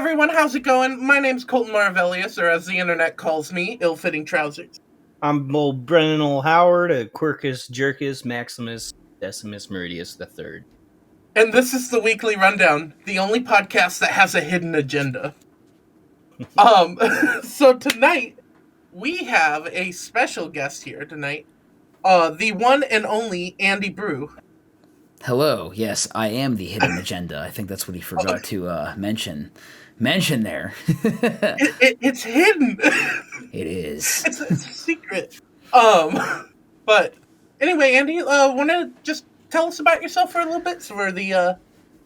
everyone, how's it going? My name's Colton Marvellius, or as the internet calls me, Ill-Fitting Trousers. I'm old Brennan Howard, a Quirkus Jerkus Maximus Decimus Meridius III. And this is the Weekly Rundown, the only podcast that has a hidden agenda. So tonight, we have a special guest here tonight, the one and only AndyBru. Hello, yes, I am the hidden agenda. I think that's what he forgot to mention there. It's hidden. It is. It's a secret. But anyway, Andy, want to just tell us about yourself for a little bit, so for the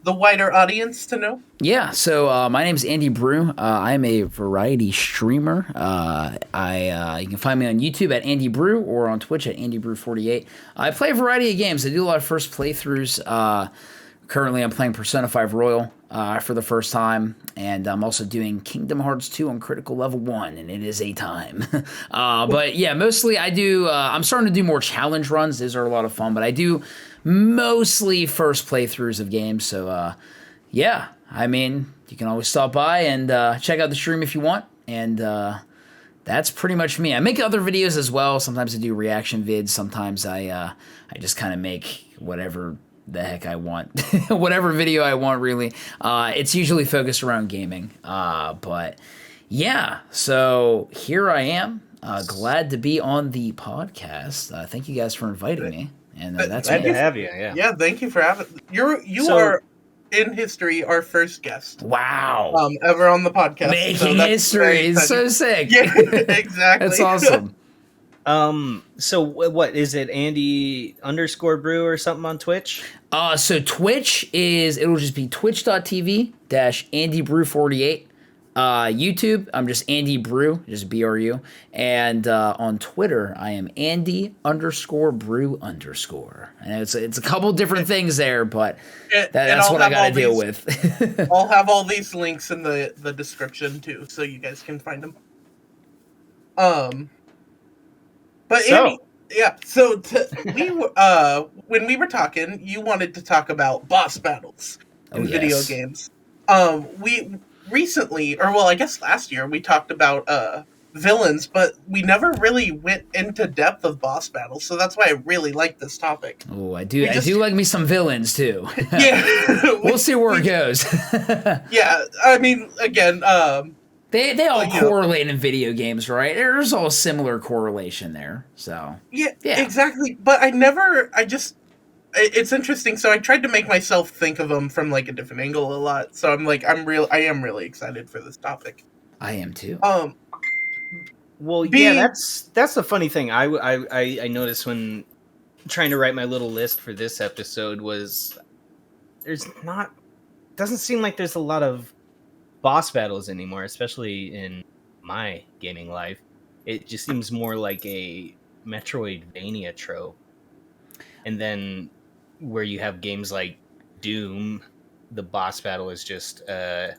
wider audience to know? Yeah, so my name's AndyBru. I'm a variety streamer. You can find me on YouTube at AndyBru or on Twitch at AndyBru48. I play a variety of games. I do a lot of first playthroughs. Currently, I'm playing Persona 5 Royal for the first time, and I'm also doing Kingdom Hearts 2 on Critical Level 1, and it is a time. But yeah, mostly I do, I'm starting to do more challenge runs. These are a lot of fun, but I do mostly first playthroughs of games, so yeah, I mean, you can always stop by and check out the stream if you want, and that's pretty much me. I make other videos as well. Sometimes I do reaction vids. Sometimes I just kind of make whatever the heck I want. Whatever video I want, really. It's usually focused around gaming. But yeah, so here I am. Glad to be on the podcast. Thank you guys for inviting me. And that's Glad me. to have you, yeah. Yeah, thank you for having. You are in history our first guest. Wow. Ever on the podcast. Making history. It's so sick. Yeah, exactly. That's awesome. So what is it? Andy_Brew or something on Twitch? So Twitch it'll just be twitch.tv/AndyBru48. YouTube, I'm just AndyBru, just BRU. And on Twitter, I am Andy_Brew_. And it's a couple different things there, but that's what I got to deal with. I'll have all these links in the description too, so you guys can find them. But Andy, yeah. So when we were talking, you wanted to talk about boss battles in video games. We recently, or well, I guess last year, we talked about villains, but we never really went into depth of boss battles. So that's why I really like this topic. Oh, I do like me some villains too. Yeah, we'll see where it goes. Yeah, I mean, again, They all correlate in video games, right? There's all similar correlation there. So yeah, exactly. But it's interesting. So I tried to make myself think of them from like a different angle a lot. So I am really excited for this topic. I am too. Well, yeah, that's the funny thing. I noticed when trying to write my little list for this episode was doesn't seem like there's a lot of boss battles anymore, especially in my gaming life. It just seems more like a Metroidvania trope. And then where you have games like Doom, the boss battle is just a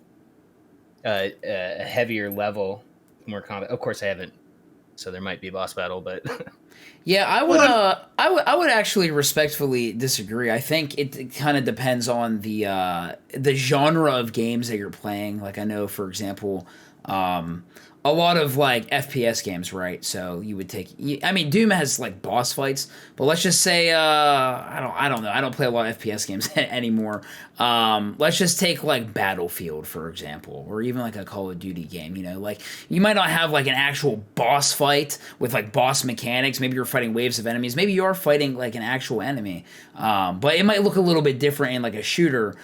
heavier level, more combat. Of course, I haven't, so there might be a boss battle, but yeah, I would actually respectfully disagree. I think it kind of depends on the genre of games that you're playing. Like I know, for example, a lot of like FPS games, right? So you would I mean, Doom has like boss fights, but let's just say I don't know. I don't play a lot of FPS games anymore. Let's just take like Battlefield, for example, or even like a Call of Duty game. You know, like you might not have like an actual boss fight with like boss mechanics. Maybe you're fighting waves of enemies. Maybe you are fighting like an actual enemy, but it might look a little bit different in like a shooter.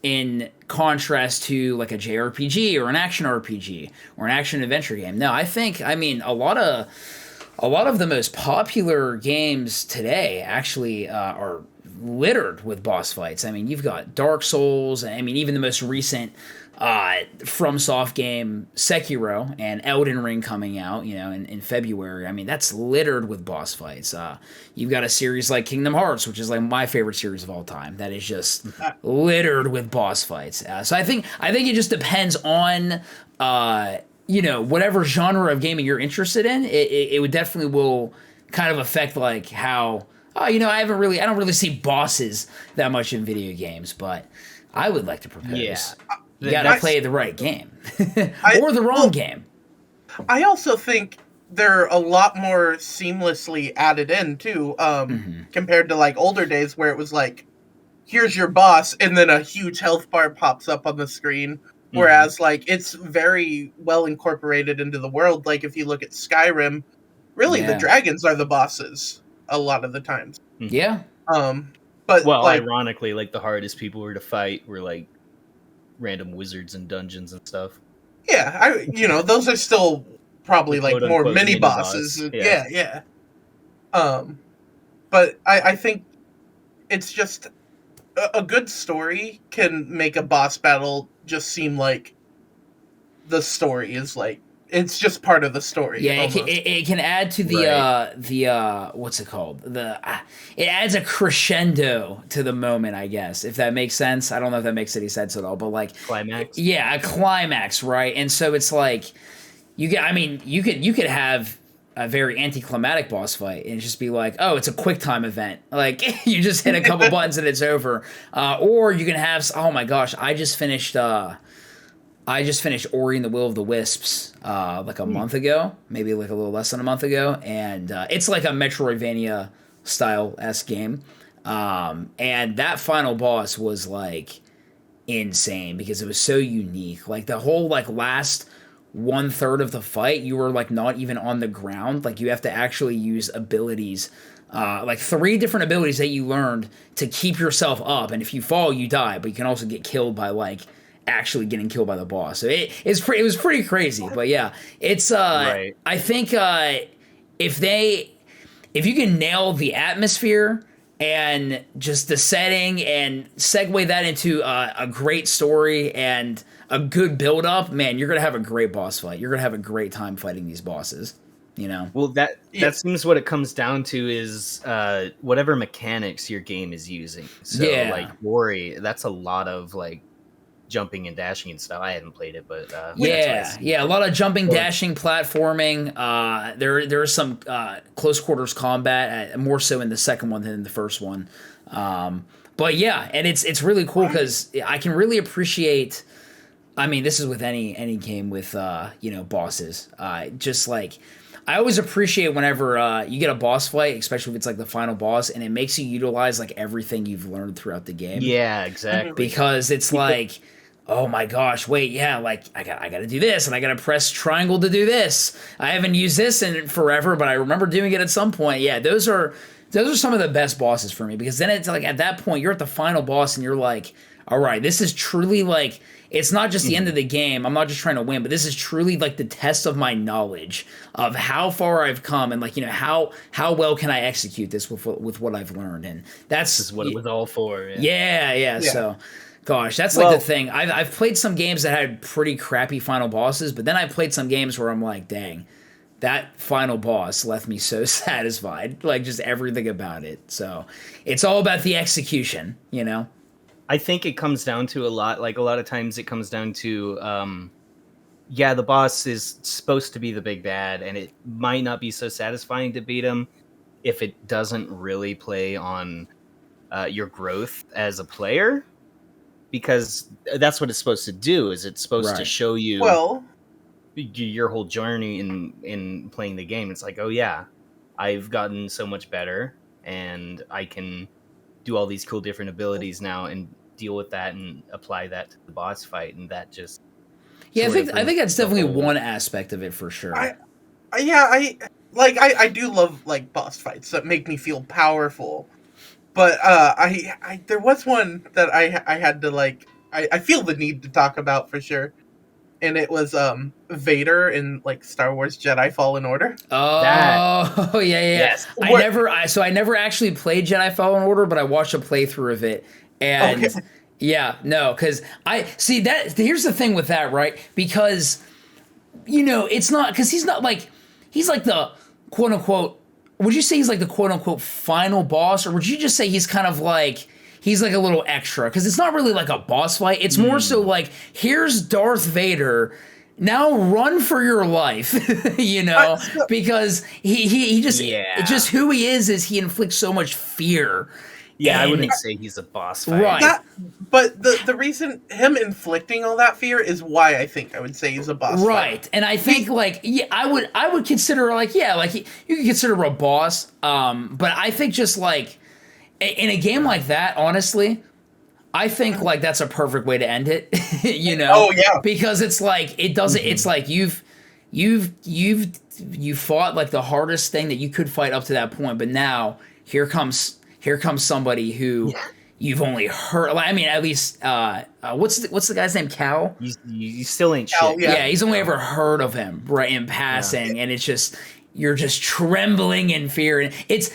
In contrast to like a JRPG or an action RPG or an action adventure game. No, I mean a lot of the most popular games today actually are littered with boss fights. I mean, you've got Dark Souls. I mean, even the most recent FromSoft game Sekiro and Elden Ring coming out, you know, in February. I mean, that's littered with boss fights. You've got a series like Kingdom Hearts, which is like my favorite series of all time. That is just littered with boss fights. So I think it just depends on whatever genre of gaming you're interested in. It would definitely will kind of affect like how I don't really see bosses that much in video games, but I would like to propose. Yeah. You gotta play the right game. Or the wrong game. I also think they're a lot more seamlessly added in, too, compared to, like, older days where it was like, here's your boss, and then a huge health bar pops up on the screen. Whereas, like, it's very well incorporated into the world. Like, if you look at Skyrim, really, the dragons are the bosses a lot of the times. Yeah. But, well, like, ironically, like, the hardest people were to fight were, like, random wizards and dungeons and stuff. Yeah, those are still probably, like, more mini-bosses. Yeah. But I think it's just... a good story can make a boss battle just seem like the story is like it's just part of the story. Yeah, it can add to the what's it called? It adds a crescendo to the moment, I guess, if that makes sense. I don't know if that makes any sense at all, but like climax. Yeah, a climax, right? And so it's like you could have a very anticlimactic boss fight and just be like, oh, it's a quick time event. Like you just hit a couple buttons and it's over. Or you can have, oh my gosh, I just finished Ori and the Will of the Wisps like a month ago, maybe like a little less than a month ago, and it's like a Metroidvania style-esque game. And that final boss was like insane because it was so unique. Like the whole like last 1/3 of the fight, you were like not even on the ground. Like you have to actually use abilities, like 3 different abilities that you learned to keep yourself up. And if you fall, you die. But you can also get killed by like actually getting killed by the boss. So it was pretty crazy. But yeah, it's right. I think if you can nail the atmosphere and just the setting and segue that into a great story and a good build up, man, you're gonna have a great boss fight. You're gonna have a great time fighting these bosses. You know. Well, that seems what it comes down to is whatever mechanics your game is using. So like Ori, that's a lot of like jumping and dashing and stuff. I haven't played it, but a lot of jumping, dashing, platforming. There's some close quarters combat, more so in the second one than in the first one. But yeah, and it's really cool because I can really appreciate. I mean, this is with any game with bosses. Just like I always appreciate whenever you get a boss fight, especially if it's like the final boss, and it makes you utilize like everything you've learned throughout the game. Yeah, exactly. Because it's like, oh my gosh, wait, yeah, like I got to do this, and I got to press triangle to do this. I haven't used this in forever, but I remember doing it at some point. Yeah, those are some of the best bosses for me because then it's like at that point you're at the final boss and you're like, all right, this is truly like. It's not just the end of the game. I'm not just trying to win, but this is truly like the test of my knowledge of how far I've come and like, how well can I execute this with what I've learned. And that's what it was all for. Yeah. So, gosh, that's like the thing. I've played some games that had pretty crappy final bosses, but then I played some games where I'm like, dang, that final boss left me so satisfied. Like just everything about it. So it's all about the execution, I think it comes down to a lot of times it comes down to, the boss is supposed to be the big bad, and it might not be so satisfying to beat him if it doesn't really play on your growth as a player, because that's what it's supposed to do, is it's supposed to show you your whole journey in playing the game. It's like, oh yeah, I've gotten so much better, and I can do all these cool different abilities now and deal with that and apply that to the boss fight, and that just I think that's definitely one aspect of it for sure. I do love like boss fights that make me feel powerful, but I there was one that I had to like I feel the need to talk about for sure. And it was Vader in like Star Wars Jedi Fallen Order. Oh, yeah. Yes. I never actually played Jedi Fallen Order, but I watched a playthrough of it. And because I see that here's the thing with that, right? Because it's not because he's like the quote unquote. Would you say he's like the quote unquote final boss, or would you just say he's kind of like he's like a little extra? Because it's not really like a boss fight. It's more so like, here's Darth Vader. Now run for your life, because he just just who he is he inflicts so much fear. Yeah, I wouldn't say he's a boss fight. Right. But the reason him inflicting all that fear is why I think I would say he's a boss fight. Right. And I think I would consider you could consider a boss. But I think just like in a game like that, honestly, I think like that's a perfect way to end it. Oh yeah. Because it's like it doesn't. It's like you fought like the hardest thing that you could fight up to that point, but now here comes somebody who you've only heard. Like, I mean, at least what's the guy's name? Cal. You still ain't Cal, shit. Yeah, he's only ever heard of him right in passing, and it's just you're just trembling in fear, and it's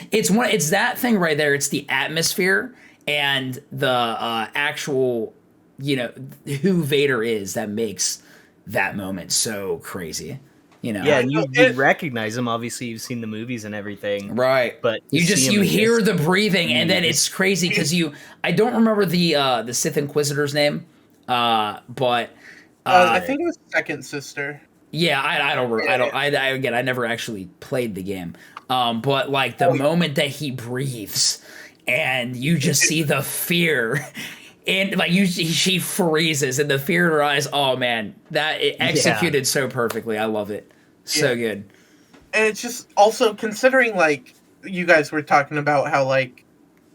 that thing right there. It's the atmosphere and the actual who Vader is that makes that moment so crazy. Yeah, and you recognize him. Obviously, you've seen the movies and everything, right? But you hear the breathing, and then it's crazy because I don't remember the Sith Inquisitor's name, but I think it was Second Sister. Yeah, I never actually played the game, but like the moment that he breathes, and you just see the fear. And like she freezes, and the fear in her eyes. Oh man, that it executed so perfectly. I love it, so good. And it's just also considering like you guys were talking about how like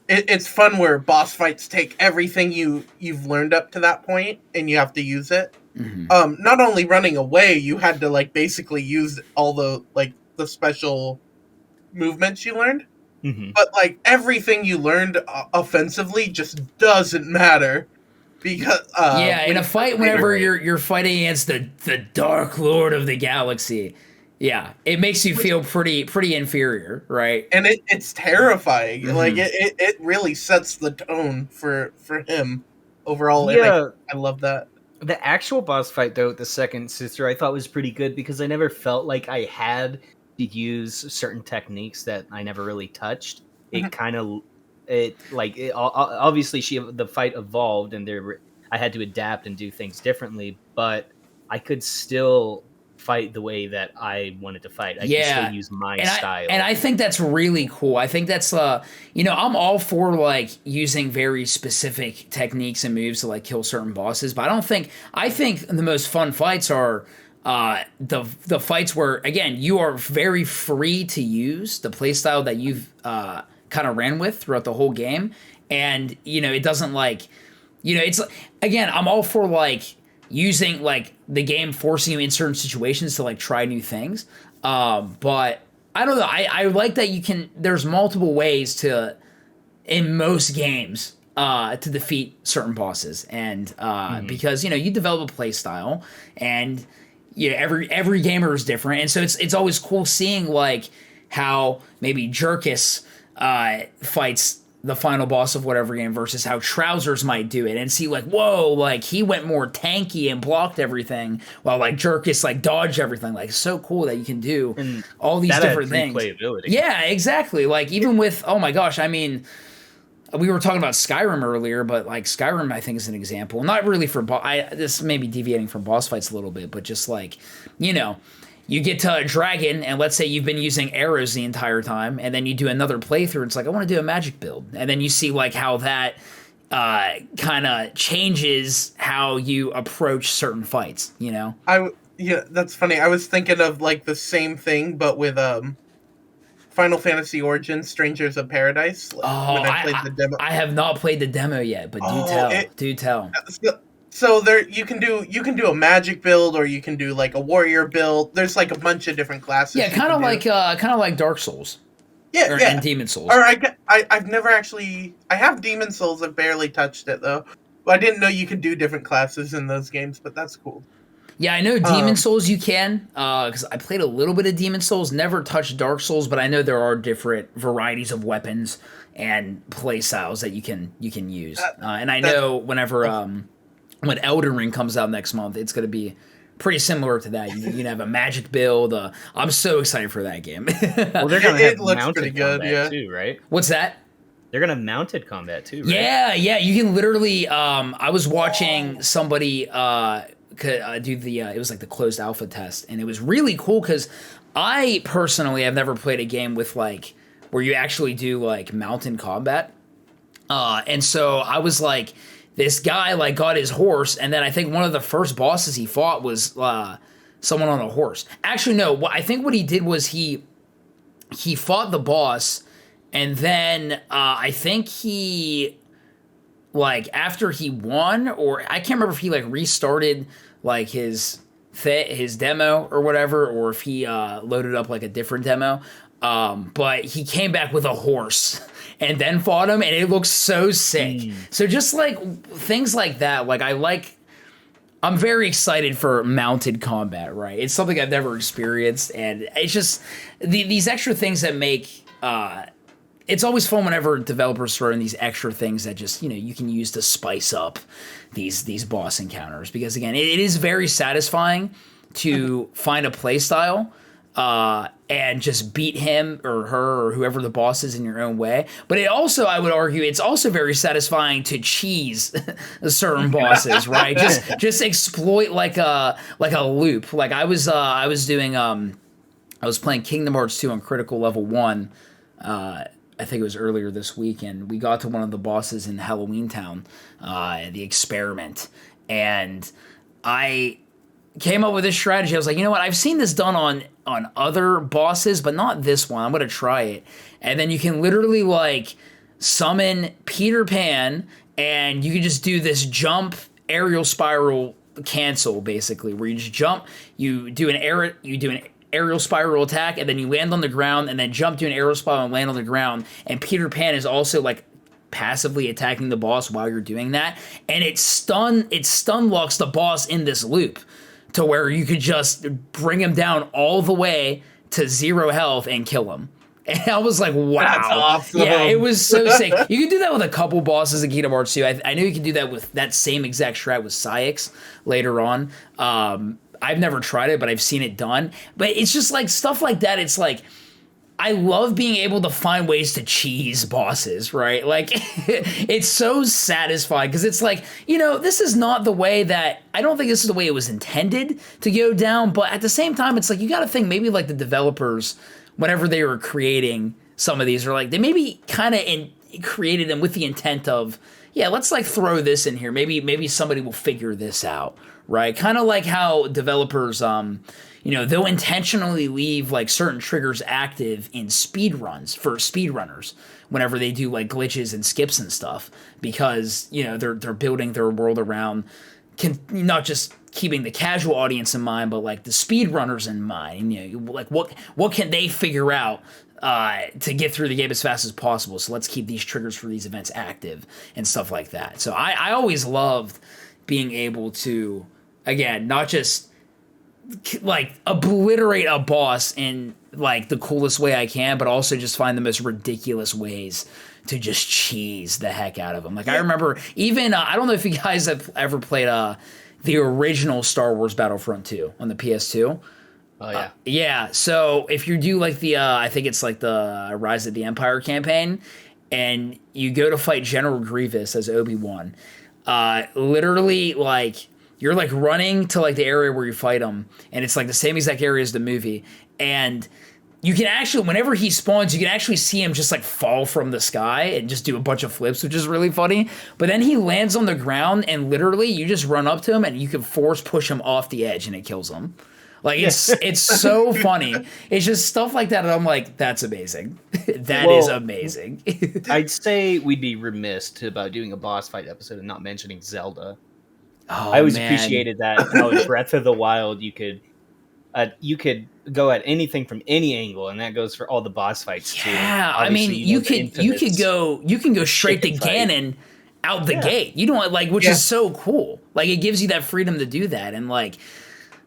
it's fun where boss fights take everything you've learned up to that point and you have to use it. Mm-hmm. Not only running away, you had to like basically use all the special movements you learned. Mm-hmm. But like everything you learned offensively just doesn't matter because in a fight whenever you're fighting against the Dark Lord of the Galaxy, it makes you feel pretty inferior, right? And it's terrifying. Mm-hmm. Like it really sets the tone for him overall. Yeah, and I love that. The actual boss fight though, with the Second Sister, I thought was pretty good because I never felt like I had to use certain techniques that I never really touched. It kind of, obviously the fight evolved and I had to adapt and do things differently, but I could still fight the way that I wanted to fight. I could still use my style. And I think that's really cool. I think that's, I'm all for like using very specific techniques and moves to like kill certain bosses, but I think the most fun fights are the fights where, again, you are very free to use the playstyle that you've kind of ran with throughout the whole game. And, it doesn't like, it's, again, I'm all for like using like the game forcing you in certain situations to like try new things. But I don't know. I like that there's multiple ways in most games, to defeat certain bosses. And because, you develop a playstyle and every gamer is different, and so it's always cool seeing like how maybe Jerkis fights the final boss of whatever game versus how Trousers might do it, and see like, whoa, like he went more tanky and blocked everything while like Jerkis like dodged everything. Like, so cool that you can do all these different things. Yeah, exactly. Like even with, oh my gosh, I mean, we were talking about Skyrim earlier, but like Skyrim, I think is an example. Not really for this may be deviating from boss fights a little bit, but just like, you get to a dragon, and let's say you've been using arrows the entire time, and then you do another playthrough. It's like, I want to do a magic build, and then you see like how that kind of changes how you approach certain fights. That's funny. I was thinking of like the same thing, but with Final Fantasy Origins Strangers of Paradise. When I played the demo. I have not played the demo yet, but do tell. So there you can do a magic build, or you can do like a warrior build. There's like a bunch of different classes. Yeah, kind of like Dark Souls. Yeah, and Demon Souls. Or I've never actually. I have Demon Souls. I've barely touched it though. But I didn't know you could do different classes in those games. But that's cool. Yeah, I know Demon Souls you can, because I played a little bit of Demon Souls, never touched Dark Souls, but I know there are different varieties of weapons and play styles that you can use. And I know whenever when Elden Ring comes out next month, it's going to be pretty similar to that. You can have a magic build. I'm so excited for that game. Well, they're going to have mounted combat too, right? What's that? They're going to have mounted combat too, right? Yeah, you can literally... I was watching somebody... do the it was like the closed alpha test, and it was really cool because I personally have never played a game with like where you actually do like mountain combat, And so I was like, this guy like got his horse, and then I think one of the first bosses he fought was someone on a horse. Actually, no. I think what he did was he fought the boss, and then I think he like after he won, or I can't remember if he like restarted like his demo or whatever, or if he loaded up like a different demo. But he came back with a horse and then fought him, and it looks so sick. So just like things like that, like I'm very excited for mounted combat, right? It's something I've never experienced, and it's just these extra things that make it's always fun whenever developers throw in these extra things that just, you can use to spice up these boss encounters, because again, it is very satisfying to find a play style and just beat him or her or whoever the boss is in your own way. But it also, I would argue, it's also very satisfying to cheese certain bosses, right? Just exploit like a loop. Like I was playing Kingdom Hearts 2 on critical level 1. I think it was earlier this week, and we got to one of the bosses in Halloween Town, the experiment, and I came up with this strategy. I was like, you know what? I've seen this done on other bosses, but not this one. I'm going to try it. And then you can literally like summon Peter Pan, and you can just do this jump aerial spiral cancel, basically, where you just jump, you do an aerial spiral attack, and then you land on the ground, and then jump to an aerial spiral and land on the ground. And Peter Pan is also like passively attacking the boss while you're doing that, and it stun locks the boss in this loop to where you could just bring him down all the way to 0 health and kill him. And I was like, wow. That's awesome. Yeah, it was so sick. You can do that with a couple bosses in Kingdom Hearts 2. I know you can do that with that same exact strat with Syx later on. I've never tried it, but I've seen it done. But it's just like stuff like that. It's like, I love being able to find ways to cheese bosses, right? Like, it's so satisfying because it's like, this is not the way that, I don't think this is the way it was intended to go down. But at the same time, it's like, you got to think maybe like the developers, whenever they were creating some of these, are like, they maybe kind of created them with the intent of, yeah, let's like throw this in here. Maybe somebody will figure this out, right? Kind of like how developers, they'll intentionally leave like certain triggers active in speedruns for speedrunners whenever they do like glitches and skips and stuff, because they're building their world around not just keeping the casual audience in mind, but like the speedrunners in mind. Like what can they figure out to get through the game as fast as possible? So let's keep these triggers for these events active and stuff like that. So I always loved being able to, again, not just like obliterate a boss in like the coolest way I can, but also just find the most ridiculous ways to just cheese the heck out of them. Like I remember even I don't know if you guys have ever played the original Star Wars Battlefront 2 on the PS2. Oh yeah. Yeah, so if you do like the I think it's like the Rise of the Empire campaign, and you go to fight General Grievous as Obi-Wan, literally like you're like running to like the area where you fight him, and it's like the same exact area as the movie, and you can actually, whenever he spawns, you can actually see him just like fall from the sky and just do a bunch of flips, which is really funny. But then he lands on the ground, and literally you just run up to him and you can force push him off the edge, and it kills him. Like it's so funny. It's just stuff like that, and I'm like, that's amazing. That is amazing. I'd say we'd be remiss about doing a boss fight episode and not mentioning Zelda. Oh, I always appreciated that. How in Breath of the Wild you could go at anything from any angle, and that goes for all the boss fights too. Yeah, I mean, you can go straight to Ganon out the gate. You don't like, which is so cool. Like it gives you that freedom to do that, and like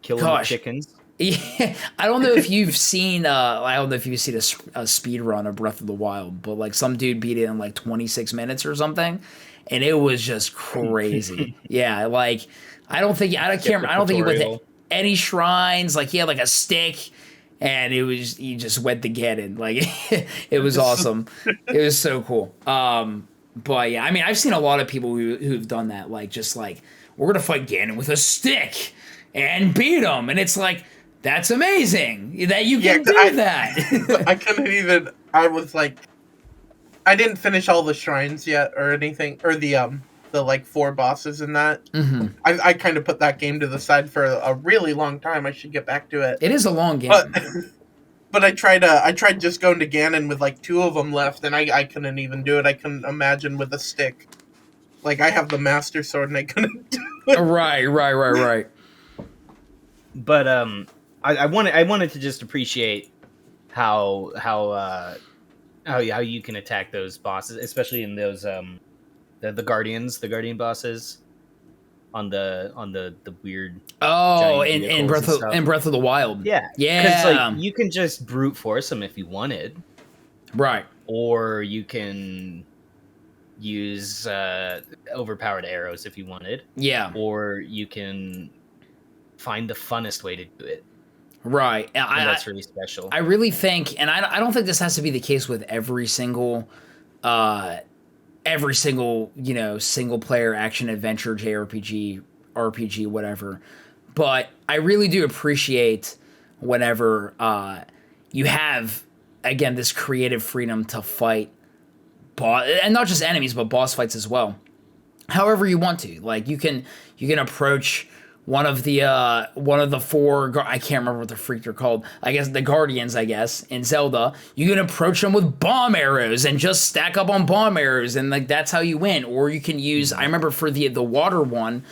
killing the chickens. Yeah, I don't know if you've seen a speed run of Breath of the Wild, but like some dude beat it in like 26 minutes or something, and it was just crazy. Yeah, like I don't think he went to any shrines. Like he had like a stick, and he just went to Ganon. Like it was awesome. It was so cool. But yeah, I mean, I've seen a lot of people who've done that. Like just like, we're gonna fight Ganon with a stick and beat him, and it's like, that's amazing that you can do that. I couldn't even. I was like, I didn't finish all the shrines yet or anything, or the like 4 bosses in that. Mm-hmm. I kind of put that game to the side for a really long time. I should get back to it. It is a long game. But I tried just going to Ganon with like 2 of them left, and I couldn't even do it. I couldn't imagine with a stick. Like, I have the Master Sword, and I couldn't do it. Right. But I wanted to just appreciate how you can attack those bosses, especially in those the guardian bosses on the weird in Breath of the Wild. Yeah. Because like you can just brute force them if you wanted. Right. Or you can use overpowered arrows if you wanted. Yeah. Or you can find the funnest way to do it. Right. And that's really special. I really think, and I don't think this has to be the case with every single single player action adventure, JRPG, RPG, whatever. But I really do appreciate whenever you have, again, this creative freedom to fight and not just enemies, but boss fights as well. However you want to. Like, you can approach one of the 4, I can't remember what the freak they're called. I guess the Guardians, in Zelda. You can approach them with bomb arrows and just stack up on bomb arrows, and like that's how you win. Or you can use, I remember for the water one,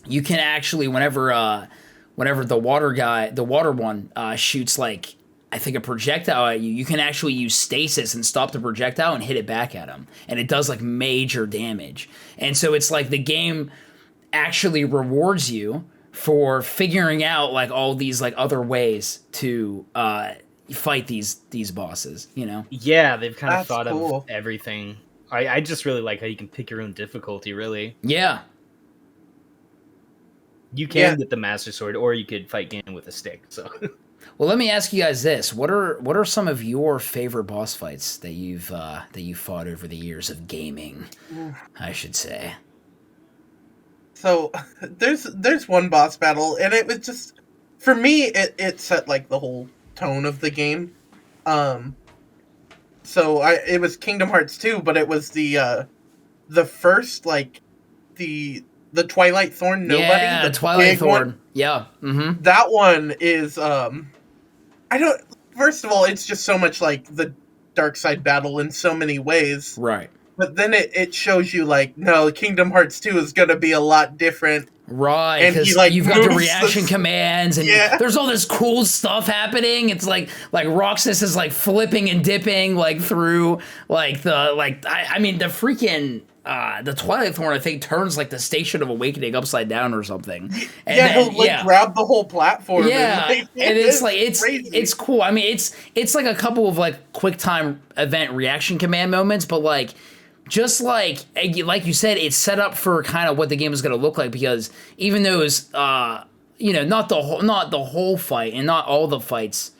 you can actually whenever the water one shoots like, I think, a projectile at you, you can actually use stasis and stop the projectile and hit it back at him, and it does like major damage. And so it's like the game actually rewards you for figuring out like all these like other ways to fight these bosses, you know? Yeah, they've kind of thought of everything. I just really like how you can pick your own difficulty, really. Yeah. You can get the Master Sword, or you could fight Ganon with a stick. So, well, let me ask you guys this: what are some of your favorite boss fights that you've fought over the years of gaming? I should say. So there's one boss battle, and it was just, for me, it set like the whole tone of the game. So it was Kingdom Hearts 2, but it was the first, like, the Twilight Thorn Nobody. Yeah, the Twilight Thorn. One. Yeah. Mm-hmm. That one is first of all, it's just so much like the Dark Side battle in so many ways. Right. But then it shows you, like, no, Kingdom Hearts 2 is going to be a lot different. Right, because like, you've got the reaction commands, and there's all this cool stuff happening. It's like Roxas is like flipping and dipping like through like the freaking the Twilight Thorn, I think, turns like the Station of Awakening upside down or something. And he'll grab the whole platform. Yeah, and it's like it's cool. I mean, it's like a couple of like quick time event reaction command moments, but like, just like you said, it's set up for kind of what the game is going to look like, because even though it's not the whole fight and not all the fights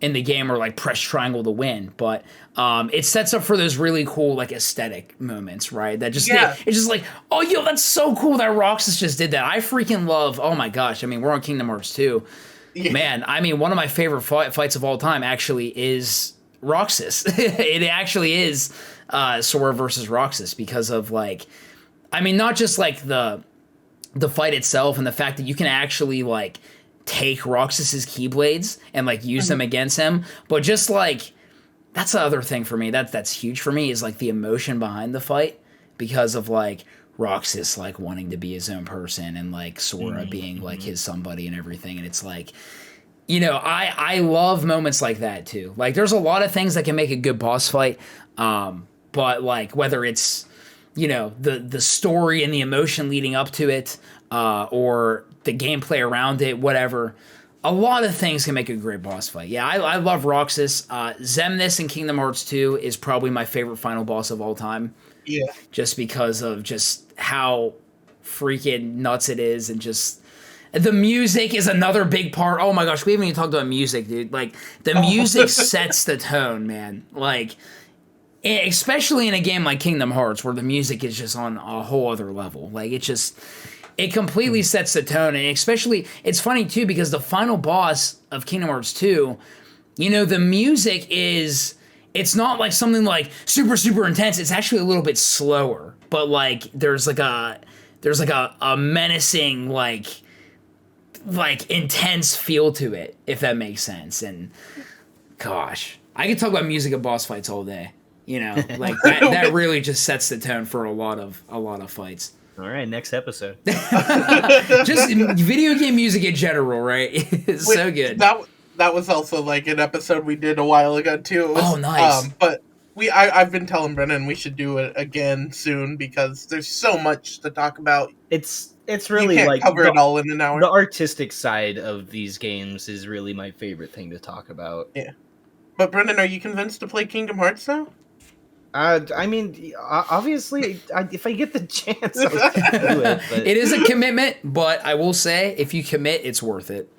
in the game are like press triangle to win, but it sets up for those really cool like aesthetic moments, right? That just it's just like, oh, yo, that's so cool that Roxas just did that. I freaking love. Oh my gosh, I mean, we're on Kingdom Hearts 2. Yeah. Man, I mean, one of my favorite fights of all time actually is Roxas. It actually is Sora versus Roxas, because of like, I mean, not just like the fight itself and the fact that you can actually like take Roxas's Keyblades and like use them against him, but just like, that's the other thing for me that's huge for me, is like the emotion behind the fight, because of like Roxas like wanting to be his own person and like Sora being like his somebody and everything. And it's like, you know, I love moments like that too. Like, there's a lot of things that can make a good boss fight, but like, whether it's, you know, the story and the emotion leading up to it, or the gameplay around it, whatever, a lot of things can make a great boss fight. Yeah, I love Roxas. Xemnas in Kingdom Hearts 2 is probably my favorite final boss of all time. Yeah. Just because of just how freaking nuts it is, and just the music is another big part. Oh my gosh, we haven't even talked about music, dude. Like, the music sets the tone, man. Like, especially in a game like Kingdom Hearts, where the music is just on a whole other level. Like, it completely sets the tone. And especially, it's funny too, because the final boss of Kingdom Hearts 2, you know, the music is it's not like something like super super intense. It's actually a little bit slower, but like there's like a menacing like intense feel to it, if that makes sense. And gosh, I could talk about music and boss fights all day. You know, like that really just sets the tone for a lot of fights. All right, next episode. Just video game music in general, right? It's so good. That was also like an episode we did a while ago too. It was, nice. But I've been telling Brennan we should do it again soon because there's so much to talk about. It's really you can't like cover it all in an hour. The artistic side of these games is really my favorite thing to talk about. Yeah. But Brendan, are you convinced to play Kingdom Hearts now? I mean, obviously, if I get the chance, I'll do it. But... It is a commitment, but I will say, if you commit, it's worth it.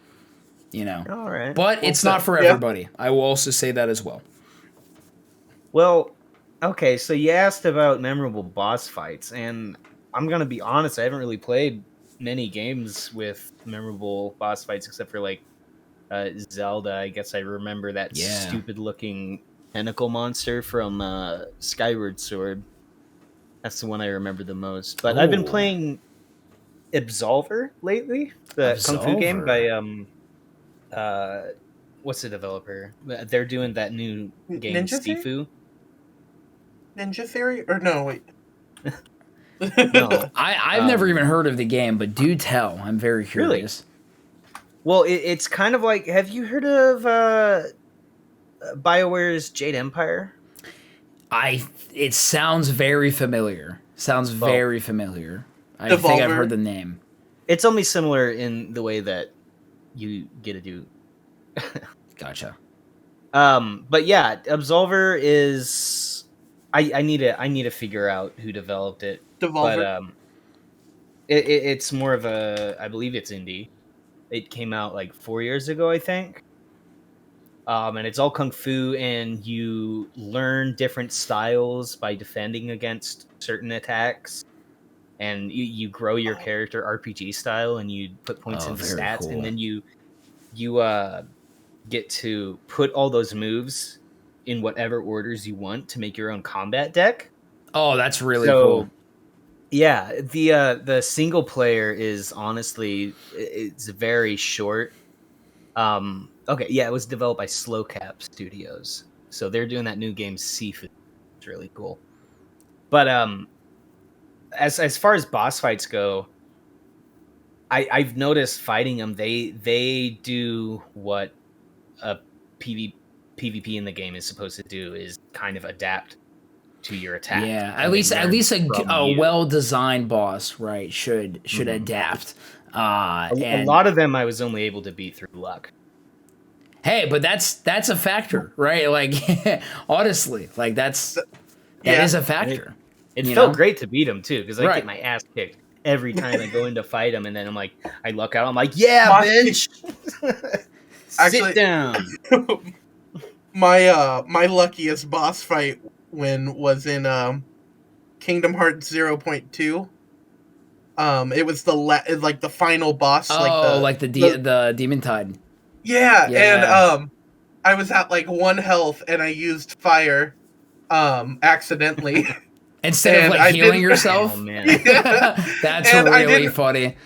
You know. All right. But it's not for everybody. I will also say that as well. Well, okay, so you asked about memorable boss fights, and I'm going to be honest, I haven't really played many games with memorable boss fights except for, like, Zelda. I guess I remember that stupid-looking tentacle monster from Skyward Sword. That's the one I remember the most. But I've been playing Absolver lately, the Kung Fu game by what's the developer? They're doing that new game, Ninja Sifu. Ninja Theory? Or no, wait. No, I've never even heard of the game, but do tell. I'm very curious. Really? Well, it's kind of like, have you heard of BioWare's Jade Empire? It sounds very familiar. Very familiar. I think I've heard the name. It's only similar in the way that you get to do. Gotcha. But yeah, Absolver is. I need to figure out who developed it. Devolver. But it's more of a. I believe it's indie. It came out like 4 years ago, I think. And it's all kung fu, and you learn different styles by defending against certain attacks. And you grow your character RPG style, and you put points into stats, cool. And then you get to put all those moves in whatever orders you want to make your own combat deck. Oh, that's really cool. Yeah, the single player is honestly, it's very short. Okay, yeah, it was developed by Slowcap Studios, so they're doing that new game Sifu. It's really cool. But as far as boss fights go, I've noticed fighting them, they do what a PvP in the game is supposed to do, is kind of adapt to your attack. Yeah, at least a well-designed boss, right, should adapt. A lot of them I was only able to beat through luck. Hey, but that's a factor, right? Like, honestly, like that is a factor. It felt great to beat him too, because I get my ass kicked every time I go in to fight him, and then I'm like, I luck out. I'm like, yeah, bitch. Sit down. My luckiest boss fight win was in Kingdom Hearts 0.2. It was the final boss. The Demon Tide. Yeah, and I was at like 1 health, and I used fire accidentally. Instead of healing yourself? Oh, man. Yeah. That's really funny.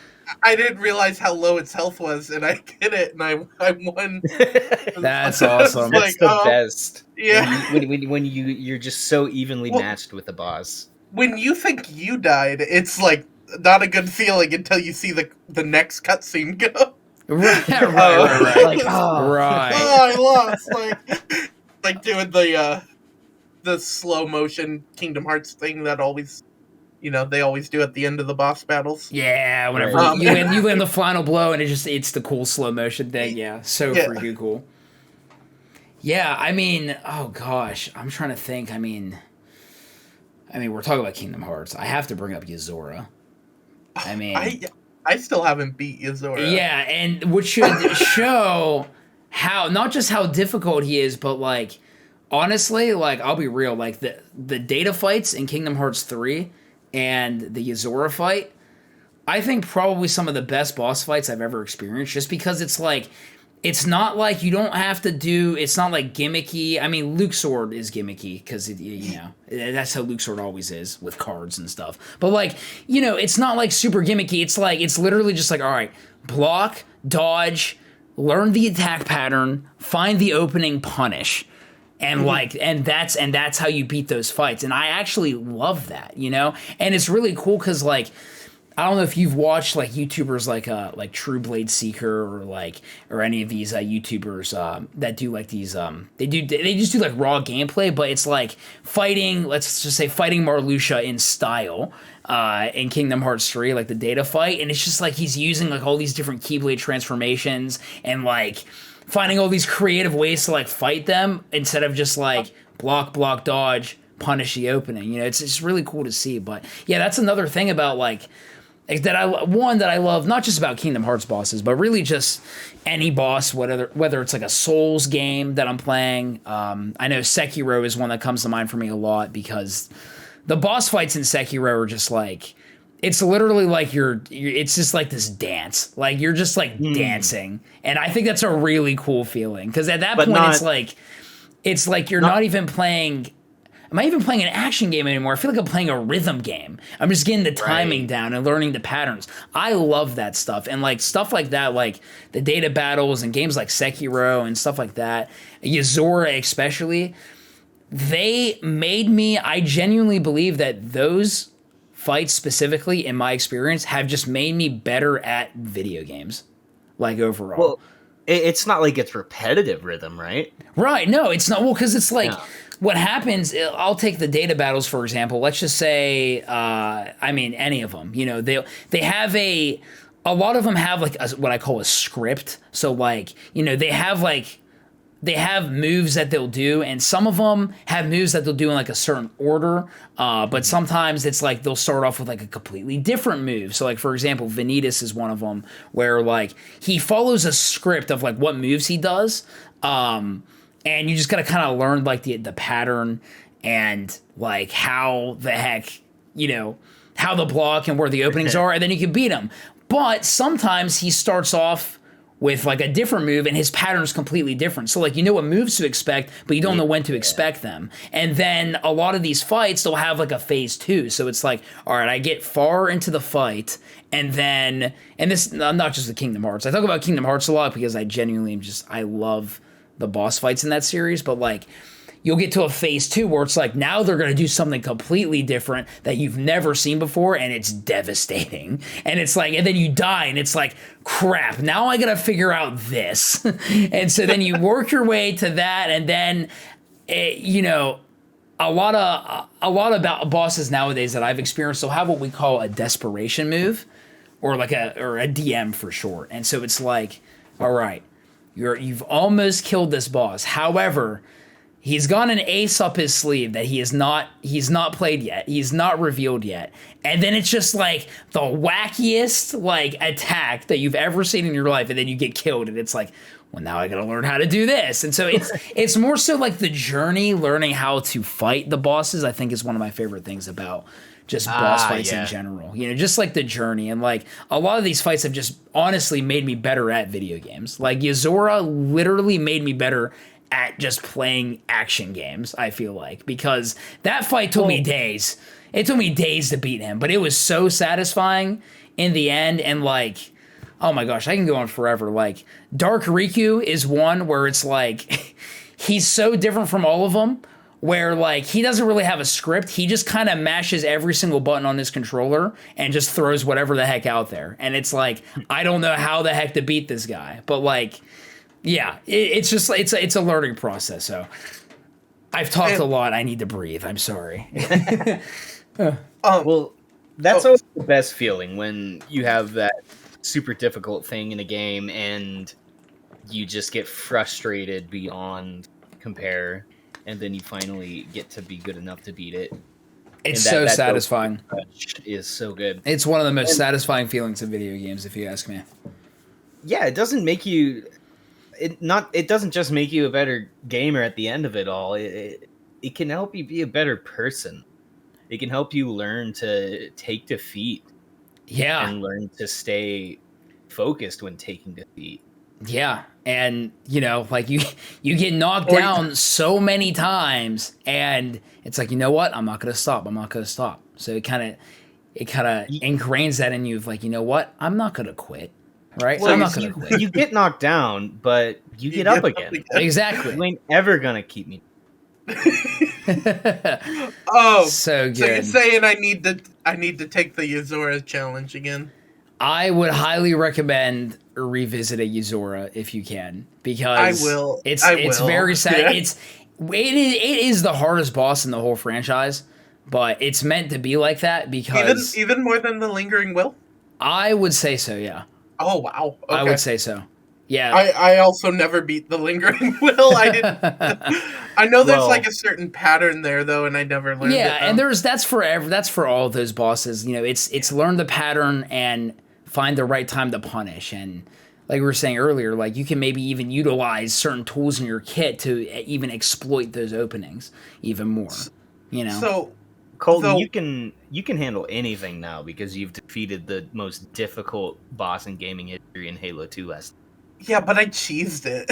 I didn't realize how low its health was, and I did it, and I won. That's awesome. That's the best. Yeah. When you're just so evenly matched with the boss. When you think you died, it's like not a good feeling until you see the next cutscene go. Right. Right. Right. I lost. Like doing the slow motion Kingdom Hearts thing that always, they always do at the end of the boss battles. Yeah, whenever you land the final blow, and it's the cool slow motion thing. Yeah, freaking cool. Yeah, I mean, oh gosh, I'm trying to think. I mean, we're talking about Kingdom Hearts. I have to bring up Yozora. I mean, I still haven't beat Yozora. Yeah, and which should show not just how difficult he is, but like, honestly, like, I'll be real, like the data fights in Kingdom Hearts 3 and the Yozora fight, I think probably some of the best boss fights I've ever experienced, just because it's like, it's not like you don't have to do. It's not like gimmicky. I mean, Luke's sword is gimmicky because that's how Luke's sword always is with cards and stuff. But like it's not like super gimmicky. It's literally just like, all right, block, dodge, learn the attack pattern, find the opening, punish. And and that's how you beat those fights. And I actually love that, And it's really cool because like, I don't know if you've watched like YouTubers like True Blade Seeker or any of these YouTubers that do like these they just do like raw gameplay, but it's like fighting, let's just say fighting Marluxia in style in Kingdom Hearts 3, like the data fight, and it's just like he's using like all these different Keyblade transformations and like finding all these creative ways to like fight them instead of just like block, dodge, punish the opening. It's just really cool to see. But yeah, that's another thing about like that I love, not just about Kingdom Hearts bosses, but really just any boss, whether it's like a Souls game that I'm playing. I know Sekiro is one that comes to mind for me a lot because the boss fights in Sekiro are just like, it's literally like it's just like this dance. Like you're just like dancing. And I think that's a really cool feeling. Because at that point it's like you're not even playing. Am I even playing an action game anymore? I feel like I'm playing a rhythm game. I'm just getting the timing down and learning the patterns. I love that stuff. And like stuff like that, like the data battles and games like Sekiro and stuff like that, Yozora especially, they made me, I genuinely believe that those fights specifically, in my experience, have just made me better at video games, like overall. Well, it's not like it's repetitive rhythm, right? Right. No, it's not. Well, because it's like what happens. I'll take the data battles for example. Let's just say, any of them. They have a lot of them have like what I call a script. So like they have moves that they'll do, and some of them have moves that they'll do in like a certain order. But sometimes it's like they'll start off with like a completely different move. So like for example, Vanitas is one of them where like he follows a script of like what moves he does, and you just gotta kind of learn like the pattern and like how the heck how the block and where the openings are, and then you can beat him. But sometimes he starts off with like a different move and his pattern is completely different. So like what moves to expect, but you don't know when to expect them. And then a lot of these fights, they'll have like a phase 2. So it's like, all right, I get far into the fight and this, not just the Kingdom Hearts. I talk about Kingdom Hearts a lot because I genuinely I love the boss fights in that series, but like you'll get to a phase 2 where it's like now they're going to do something completely different that you've never seen before, and it's devastating. And it's like, and then you die and it's like, crap, now I got to figure out this. And so then you work your way to that, and then a lot of bosses nowadays that I've experienced will have what we call a desperation move, or a DM for short. And so it's like, all right, you've almost killed this boss. However, he's got an ace up his sleeve that he's not played yet. He's not revealed yet. And then it's just like the wackiest like attack that you've ever seen in your life, and then you get killed, and it's like, well, now I gotta learn how to do this. And so it's more so like the journey, learning how to fight the bosses, I think is one of my favorite things about just boss fights in general. Just like the journey. And like a lot of these fights have just honestly made me better at video games. Like Yozora literally made me better at just playing action games, I feel like, because that fight took me days. It took me days to beat him, but it was so satisfying in the end. And like, oh my gosh, I can go on forever. Like Dark Riku is one where it's like he's so different from all of them, where like he doesn't really have a script. He just kind of mashes every single button on his controller and just throws whatever the heck out there. And it's like, I don't know how the heck to beat this guy, but like, yeah, it's just it's a learning process. So I've talked a lot. I need to breathe. I'm sorry. Well, that's always the best feeling when you have that super difficult thing in a game and you just get frustrated beyond compare, and then you finally get to be good enough to beat it. It's so satisfying. Is so good. It's one of the most satisfying feelings of video games, if you ask me. Yeah, it doesn't make you. It doesn't just make you a better gamer at the end of it all. It can help you be a better person. It can help you learn to take defeat. Yeah. And learn to stay focused when taking defeat. Yeah, and like you get knocked down so many times, and it's like, you know what? I'm not gonna stop. So it kind of ingrains that in you of like, you know what? I'm not gonna quit. Right? Well, I'm not gonna quit. You get knocked down, but you get up again. Exactly. You ain't ever gonna keep me. Oh, so good. So you're saying I need to take the Yuzora challenge again? I would highly recommend revisit a Yuzora if you can, because I will. It's very sad. Yeah. It is the hardest boss in the whole franchise, but it's meant to be like that because even more than the Lingering Will. I would say so. Yeah. Oh wow. Okay. I would say so. Yeah. I also never beat the Lingering Will. I didn't. I know there's like a certain pattern there though, and I never learned it. Yeah, and that's for all of those bosses. It's learn the pattern and find the right time to punish. And like we were saying earlier, like you can maybe even utilize certain tools in your kit to even exploit those openings even more. So, Colton, you can handle anything now because you've defeated the most difficult boss in gaming history in Halo 2 last. Yeah, but I cheesed it.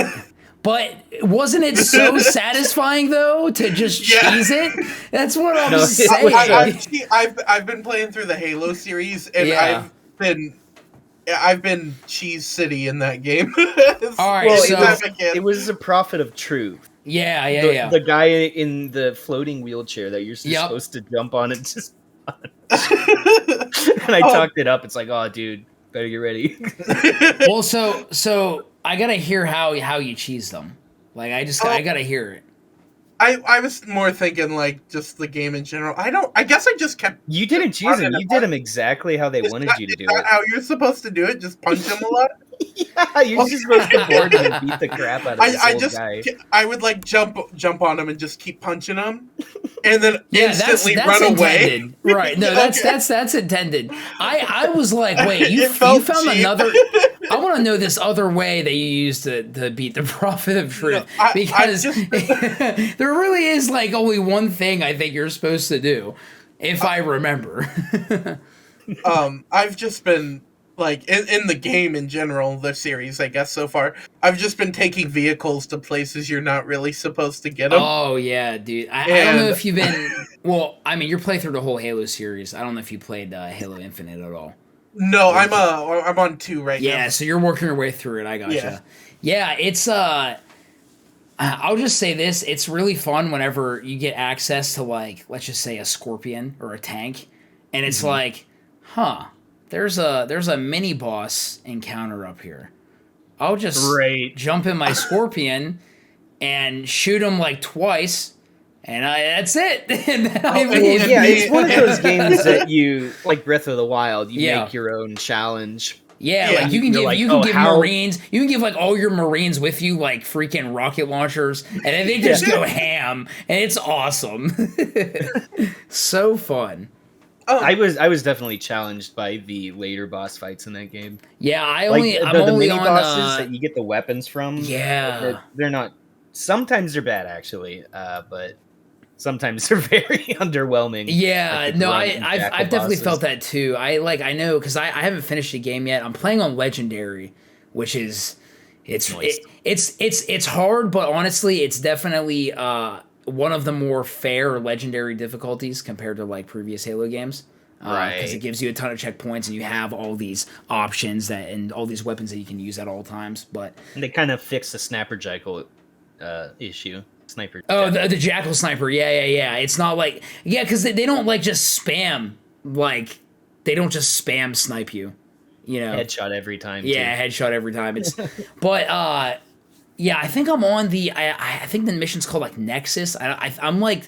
But wasn't it so satisfying though to just cheese it? That's what I'm saying. I've been playing through the Halo series, and I've been Cheese City in that game. All right, it was a prophet of truth. Yeah. The guy in the floating wheelchair that you're supposed to jump on and just. And I talked it up. It's like, oh, dude, better get ready. Well, so I gotta hear how you cheese them. Like I gotta hear it. I was more thinking like just the game in general. I guess I just kept. You didn't cheese them. You did them exactly how they wanted you to do it. How you're supposed to do it? Just punch them a lot. Yeah, you're just supposed to board them and beat the crap out of this guy. I would like jump on him and just keep punching him, and then instantly run away. Right? No, that's intended. I was like, wait, you found another. I want to know this other way that you used to beat the prophet of truth, because there really is like only one thing I think you're supposed to do, if I remember. I've just been. Like, in the game in general, the series, I guess, so far, I've just been taking vehicles to places you're not really supposed to get them. Oh, yeah, dude. I don't know if you've been... Well, I mean, you're playing through the whole Halo series. I don't know if you played Halo Infinite at all. No, I'm on 2 right now. Yeah, so you're working your way through it. I gotcha. Yeah, it's... I'll just say this. It's really fun whenever you get access to, like, let's just say a Scorpion or a tank, and it's like, There's a mini boss encounter up here. I'll just jump in my Scorpion and shoot him like twice, and that's it. And then it's one of those games that you like Breath of the Wild. You make your own challenge. Yeah, like you can give Marines. You can give like all your Marines with you like freaking rocket launchers, and then they just go ham, and it's awesome. So fun. I was definitely challenged by the later boss fights in that game. Yeah, I'm only mini on bosses that you get the weapons from. Yeah, they're not. Sometimes they're bad actually, but sometimes they're very underwhelming. Yeah, no, I've definitely felt that too. I know because I haven't finished the game yet. I'm playing on Legendary, which is it's hard, but honestly, it's definitely one of the more fair legendary difficulties compared to like previous Halo games, because it gives you a ton of checkpoints and you have all these options and all these weapons that you can use at all times. But they kind of fix the Snapper Jackal issue. Sniper. Oh, the Jackal Sniper. Yeah. It's not like because they don't like just spam they don't just spam snipe you. Headshot every time. Yeah, headshot every time. It's but. Yeah, I think I'm on the. I think the mission's called like Nexus. I'm like,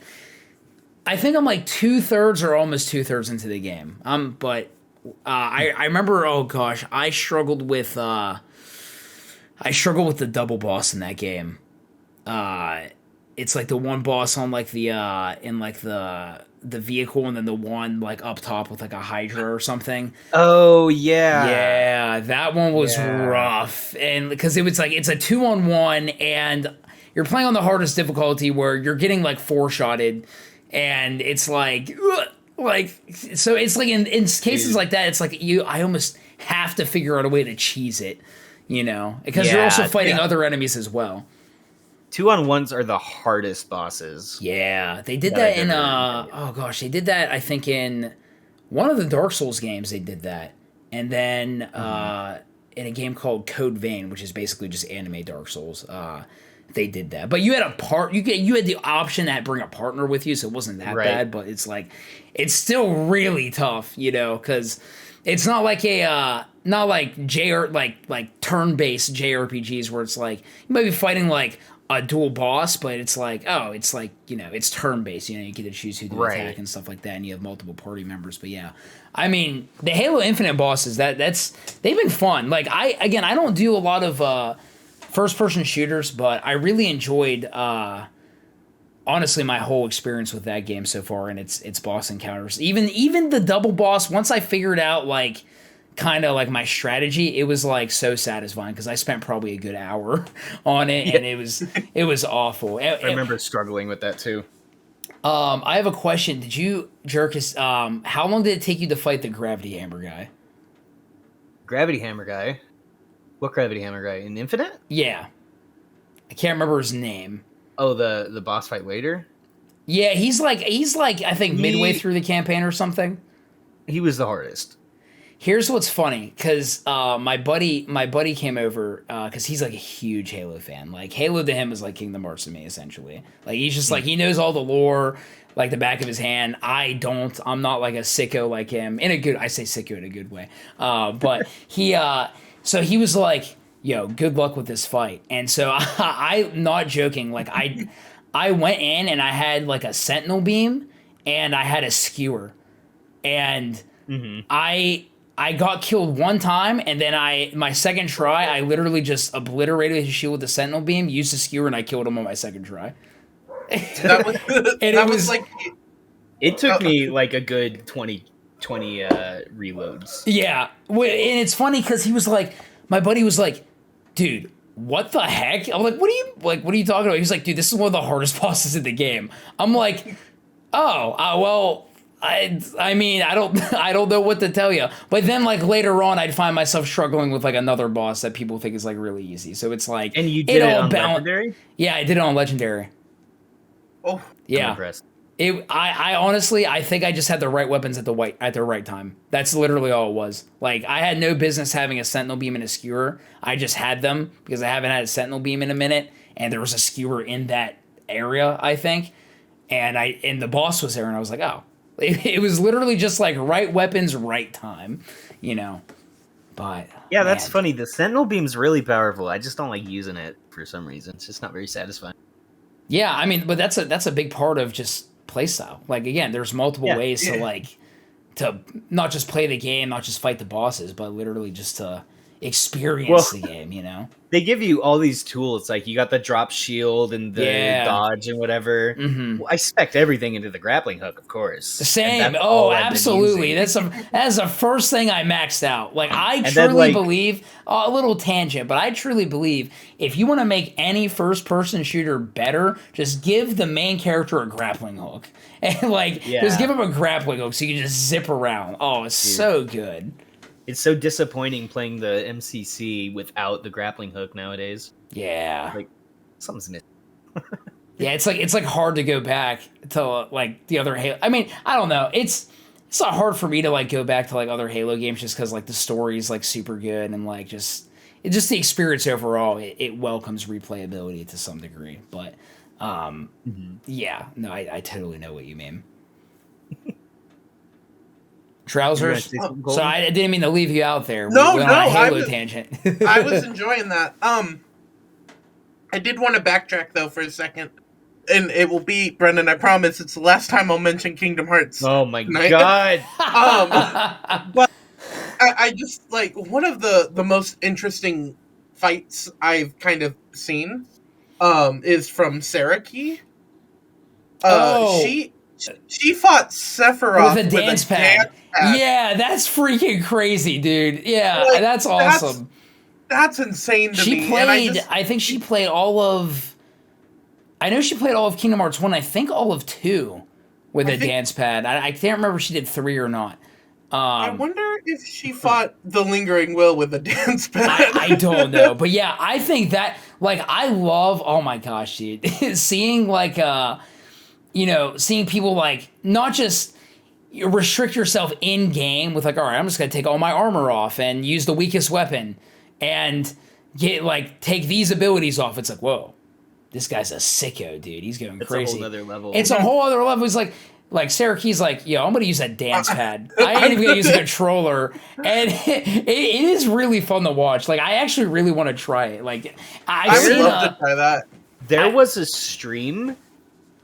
I think I'm like 2/3 or almost 2/3 into the game. But I remember. Oh gosh, I struggled with the double boss in that game. It's like the one boss on like the in like the vehicle, and then the one like up top with like a Hydra or something. Oh yeah, that one was rough, and because it's a 2-on-1, and you're playing on the hardest difficulty where you're getting like 4-shotted, and it's like so it's like in cases like that, it's like I almost have to figure out a way to cheese it. you know, because you're also fighting other enemies as well. 2-on-1s are the hardest bosses. Yeah, they did that in oh gosh, they did that I think in one of the Dark Souls games. They did that, and then in a game called Code Vein, which is basically just anime Dark Souls. They did that, but you had you had the option to bring a partner with you, so it wasn't that bad. But it's like, it's still really tough, you know, because it's not like not like like turn-based JRPGs where it's like you might be fighting like a dual boss, but it's like, you know, it's turn-based, you know, you get to choose who to attack and stuff like that, and you have multiple party members. But yeah, I mean, the Halo Infinite bosses, they've been fun. Like, I don't do a lot of first-person shooters, but I really enjoyed honestly my whole experience with that game so far, and its boss encounters. Even the double boss, once I figured out like kind of like my strategy, it was like so satisfying because I spent probably a good hour on it, and it was awful. I remember struggling with that too. I have a question. Did you, Jerkus, how long did it take you to fight the Gravity Hammer guy? Gravity Hammer guy? What Gravity Hammer guy? In Infinite? Yeah. I can't remember his name. Oh, the boss fight later? Yeah, he's like I think midway through the campaign or something. He was the hardest. Here's what's funny, because my buddy came over because he's like a huge Halo fan. Like, Halo to him is like Kingdom Hearts to me, essentially. Like, he's just like, he knows all the lore like the back of his hand. I don't. I'm not like a sicko like him. I say sicko in a good way. But he so he was like, yo, good luck with this fight. And so I'm not joking. Like, I went in and I had like a sentinel beam and I had a skewer, and I got killed one time, and then my second try, I literally just obliterated his shield with the sentinel beam, used the skewer, and I killed him on my second try. It took me like a good 20 reloads. Yeah, and it's funny because my buddy was like, dude, what the heck? I'm like, what are you talking about? He's like, dude, this is one of the hardest bosses in the game. I'm like, well, I mean, I don't know what to tell you. But then, like, later on, I'd find myself struggling with like another boss that people think is like really easy. So it's like, and you did it on Legendary? Yeah, I did it on Legendary. Oh, yeah. I'm impressed. I honestly, I think I just had the right weapons at the right time. That's literally all it was. Like, I had no business having a sentinel beam and a skewer. I just had them because I haven't had a sentinel beam in a minute, and there was a skewer in that area, I think. And the boss was there, and I was like, oh. It was literally just like right weapons, right time, you know. But yeah, that's funny. The sentinel beam's really powerful. I just don't like using it for some reason. It's just not very satisfying. Yeah, I mean, but that's a big part of just playstyle. Like, again, there's multiple ways to not just play the game, not just fight the bosses, but literally just to experience the game, you know? They give you all these tools, like you got the drop shield and the dodge and whatever. Mm-hmm. Well, I spec'd everything into the grappling hook, of course. The same. Oh, absolutely. That's the first thing I maxed out. Like, I truly believe, a little tangent, but I truly believe if you want to make any first-person shooter better, just give the main character a grappling hook. And, just give him a grappling hook so you can just zip around. Oh, it's so good. It's so disappointing playing the MCC without the grappling hook nowadays. Yeah. Like, something's missing. Yeah, it's like hard to go back to like the other Halo. I mean, I don't know. It's not hard for me to like go back to like other Halo games just because like the story's like super good and like just the experience overall. It welcomes replayability to some degree. But yeah, no, I totally know what you mean. Trousers. So I didn't mean to leave you out there. No, Halo tangent. I was enjoying that. I did want to backtrack though for a second, and it will be, Brendan, I promise, it's the last time I'll mention Kingdom Hearts. Oh my god. But I just like one of the most interesting fights I've kind of seen, is from Saraki. She fought Sephiroth with a dance pad. Yeah, that's freaking crazy, dude. Yeah, like, that's awesome. That's insane to me. I think she played all of... I know she played all of Kingdom Hearts 1, I think all of 2 with a dance pad. I can't remember if she did 3 or not. I wonder if she fought the Lingering Will with a dance pad. I don't know, but yeah, I think that like I love. Oh my gosh, dude, seeing like seeing people like not just restrict yourself in game with like, all right, I'm just gonna take all my armor off and use the weakest weapon and get like take these abilities off. It's like, whoa, this guy's a sicko, dude. He's going crazy. It's a whole other level. It's a whole other level. It's like Sarah Key's like, yo, I'm gonna use that dance pad. I ain't even gonna use a controller, and it is really fun to watch. Like, I actually really want to try it. Like, I would love to try that. There was a stream.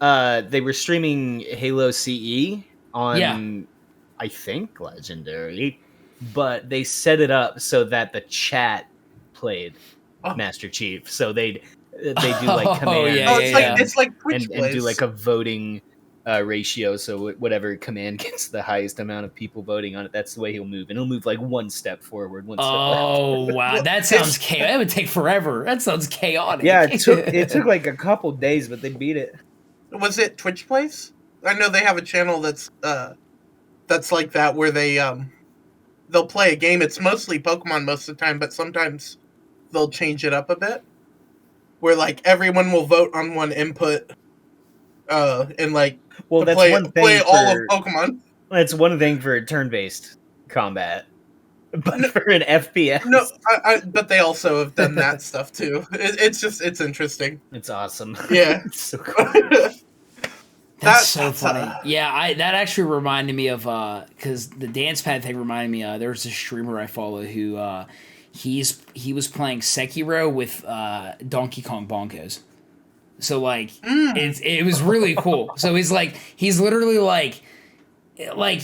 They were streaming Halo CE on, I think, Legendary, but they set it up so that the chat played Master Chief. So they do like command. It's like Twitch and do like a voting ratio, so whatever command gets the highest amount of people voting on it, that's the way he'll move, and he'll move like one step forward, one step left. Oh wow, that sounds chaotic. That would take forever. That sounds chaotic. Yeah, it took like a couple days, but they beat it. Was it Twitch Plays? I know they have a channel that's like that, where they'll play a game. It's mostly Pokemon most of the time, but sometimes they'll change it up a bit, where like everyone will vote on one input, and like that's one thing play all of Pokemon. That's one thing for turn-based combat, but for an FPS, no. But they also have done that stuff too. It's interesting. It's awesome. Yeah, it's so cool. That's so funny. That actually reminded me of because the dance pad thing reminded me. There's a streamer I follow who he was playing Sekiro with Donkey Kong bongos. So like it was really cool. So he's literally like I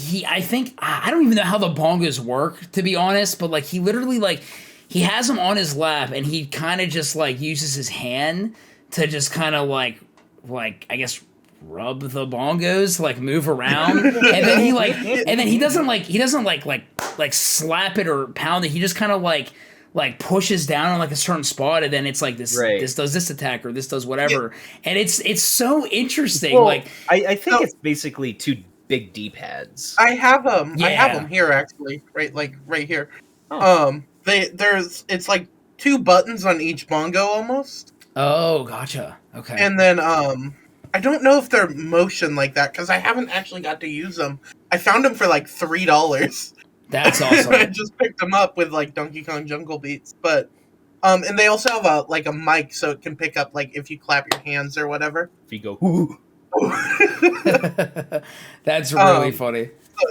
don't even know how the bongos work, to be honest, but like he literally like he has them on his lap and he kind of just like uses his hand to just kind of like I guess rub the bongos, like move around, and then he doesn't slap it or pound it. He just kind of like pushes down on like a certain spot, and then it's like this this does this attack or this does whatever, and it's so interesting. Well, like I think it's basically two big D-pads. I have them here actually, right here. Oh. It's like two buttons on each bongo almost. Oh, gotcha. Okay. And then I don't know if they're motion like that because I haven't actually got to use them. I found them for like $3. That's awesome. I just picked them up with like Donkey Kong Jungle Beats, but and they also have a mic so it can pick up like if you clap your hands or whatever. If you go ooh. That's really funny.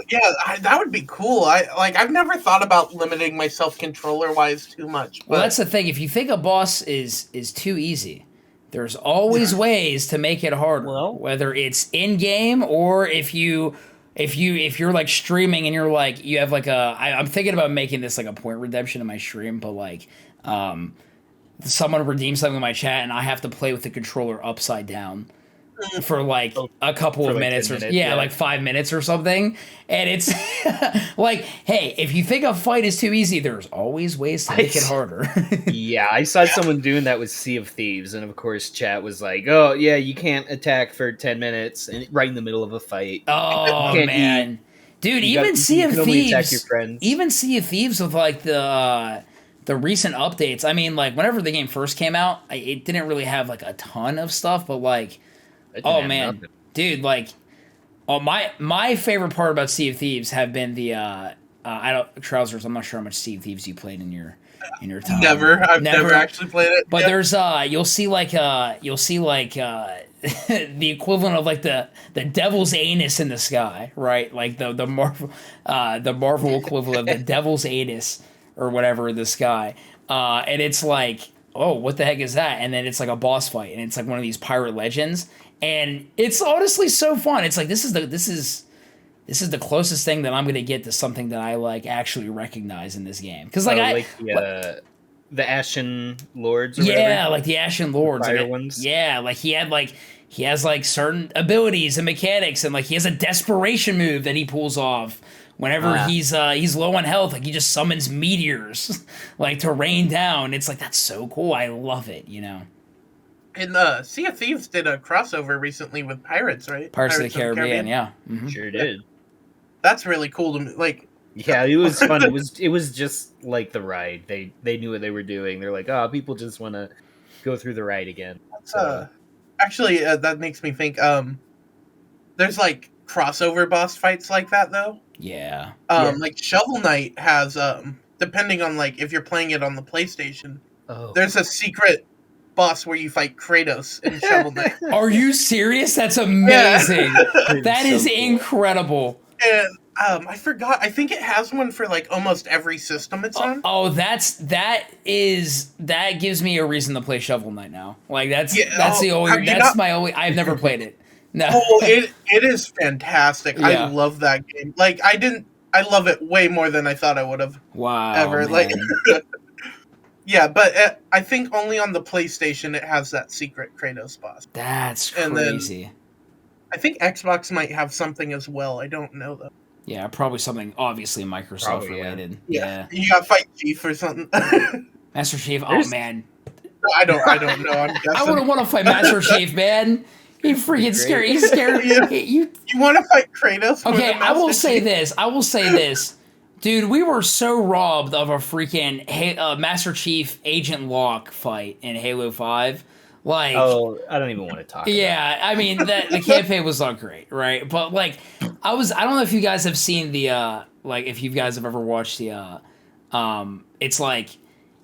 Yeah, that would be cool. I've never thought about limiting myself controller wise too much. Well, that's the thing. If you think a boss is too easy, there's always ways to make it harder. Well, whether it's in game or if you're like streaming and you're like you have like I'm thinking about making this like a point redemption in my stream, but like someone redeems something in my chat and I have to play with the controller upside down for like a couple of minutes like 5 minutes or something, and it's like, hey, if you think a fight is too easy, there's always ways to make it harder. Yeah, I saw someone doing that with Sea of Thieves, and of course chat was like, oh yeah, you can't attack for 10 minutes and right in the middle of a fight. Oh man, dude, even Sea of Thieves with like the recent updates, I mean, like whenever the game first came out, it didn't really have like a ton of stuff, but like oh man, nothing. Dude, like, my favorite part about Sea of Thieves have been the Trousers. I'm not sure how much Sea of Thieves you played in your time. I've never actually played it. But there's you'll see like the equivalent of like the devil's anus in the sky, right? Like the Marvel equivalent of the devil's anus or whatever in the sky, and it's like, oh, what the heck is that? And then it's like a boss fight, and it's like one of these pirate legends. And it's honestly so fun. It's like this is the closest thing that I'm gonna get to something that I like actually recognize in this game. Because the Ashen Lords. Or whatever. Like the Ashen Lords, fire ones. Yeah, like he has like certain abilities and mechanics, and like he has a desperation move that he pulls off whenever he's low on health. Like he just summons meteors like to rain down. It's like that's so cool. I love it. You know. And Sea of Thieves did a crossover recently with Pirates, right? Pirates of the Caribbean, yeah. Mm-hmm. Sure did. That's really cool to me. Like, Yeah, it was fun. It was just like the ride. They knew what they were doing. They're like, oh, people just want to go through the ride again. So Actually, that makes me think. There's like crossover boss fights like that though. Yeah. Like Shovel Knight has depending on like if you're playing it on the PlayStation, there's a secret boss where you fight Kratos in Shovel Knight. Are you serious? That's amazing. Yeah. That is cool. Incredible. And I forgot. I think it has one for like almost every system it's on. Oh, that gives me a reason to play Shovel Knight now. Like that's my only. I've never played it. No. Oh, it is fantastic. Yeah. I love that game. Like I love it way more than I thought I would have. Wow. Ever. Man. Like yeah, but I think only on the PlayStation it has that secret Kratos boss. That's And crazy. then, I think Xbox might have something as well. I don't know though. Yeah, probably something obviously Microsoft related. Yeah. You gotta fight Chief or something. Master Chief. Oh man. I don't know. I'm guessing. I wouldn't want to fight Master Chief, man. He freaking scared. He's scared. You want to fight Kratos? Okay, I will say this. Dude, we were so robbed of a freaking Master Chief Agent Locke fight in Halo 5. Like, oh, I don't even want to talk about it. I mean, the campaign was not great, right? But, like, I don't know if you guys have seen the, like, if you guys have ever watched the, it's like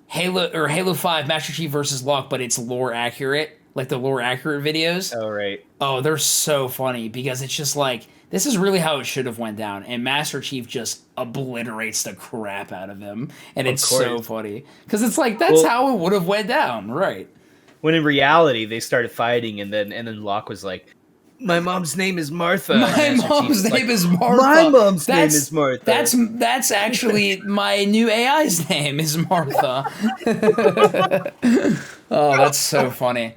Halo 5 Master Chief versus Locke, but it's lore accurate. Like the lore accurate videos. Oh, right. Oh, they're so funny because it's just like, this is really how it should have went down. And Master Chief just obliterates the crap out of him. And it's so funny. Because it's like, that's how it would have went down, right? When in reality, they started fighting and then Locke was like, my mom's name is Martha. My mom's name is Martha. My mom's name is Martha. That's actually my new AI's name is Martha. Oh, that's so funny.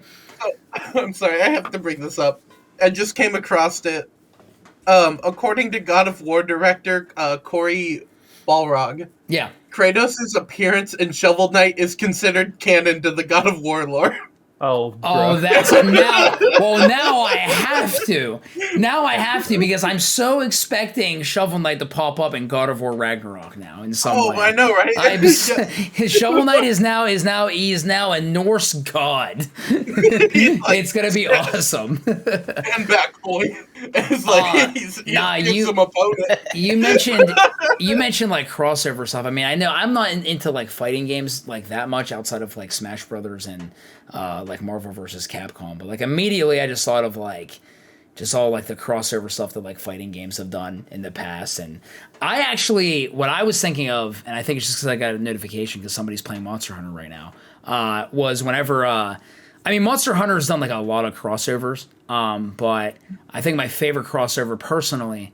I'm sorry, I have to bring this up. I just came across it. According to God of War director Cory Balrog, yeah, Kratos' appearance in Shovel Knight is considered canon to the God of War lore. Oh, that's now. Well, now I have to. Now I have to because I'm so expecting Shovel Knight to pop up in God of War Ragnarok now in some way. Oh, I know, right? Shovel Knight is now a Norse god. It's gonna be awesome. And back boy. It's like he's some opponent. You mentioned like crossover stuff. I mean, I know I'm not into like fighting games like that much outside of like Smash Brothers and like Marvel vs. Capcom, but like immediately I just thought of like just all like the crossover stuff that like fighting games have done in the past. And I actually, what I was thinking of, and I think it's just because I got a notification because somebody's playing Monster Hunter right now, was whenever I mean Monster Hunter's done like a lot of crossovers, but I think my favorite crossover personally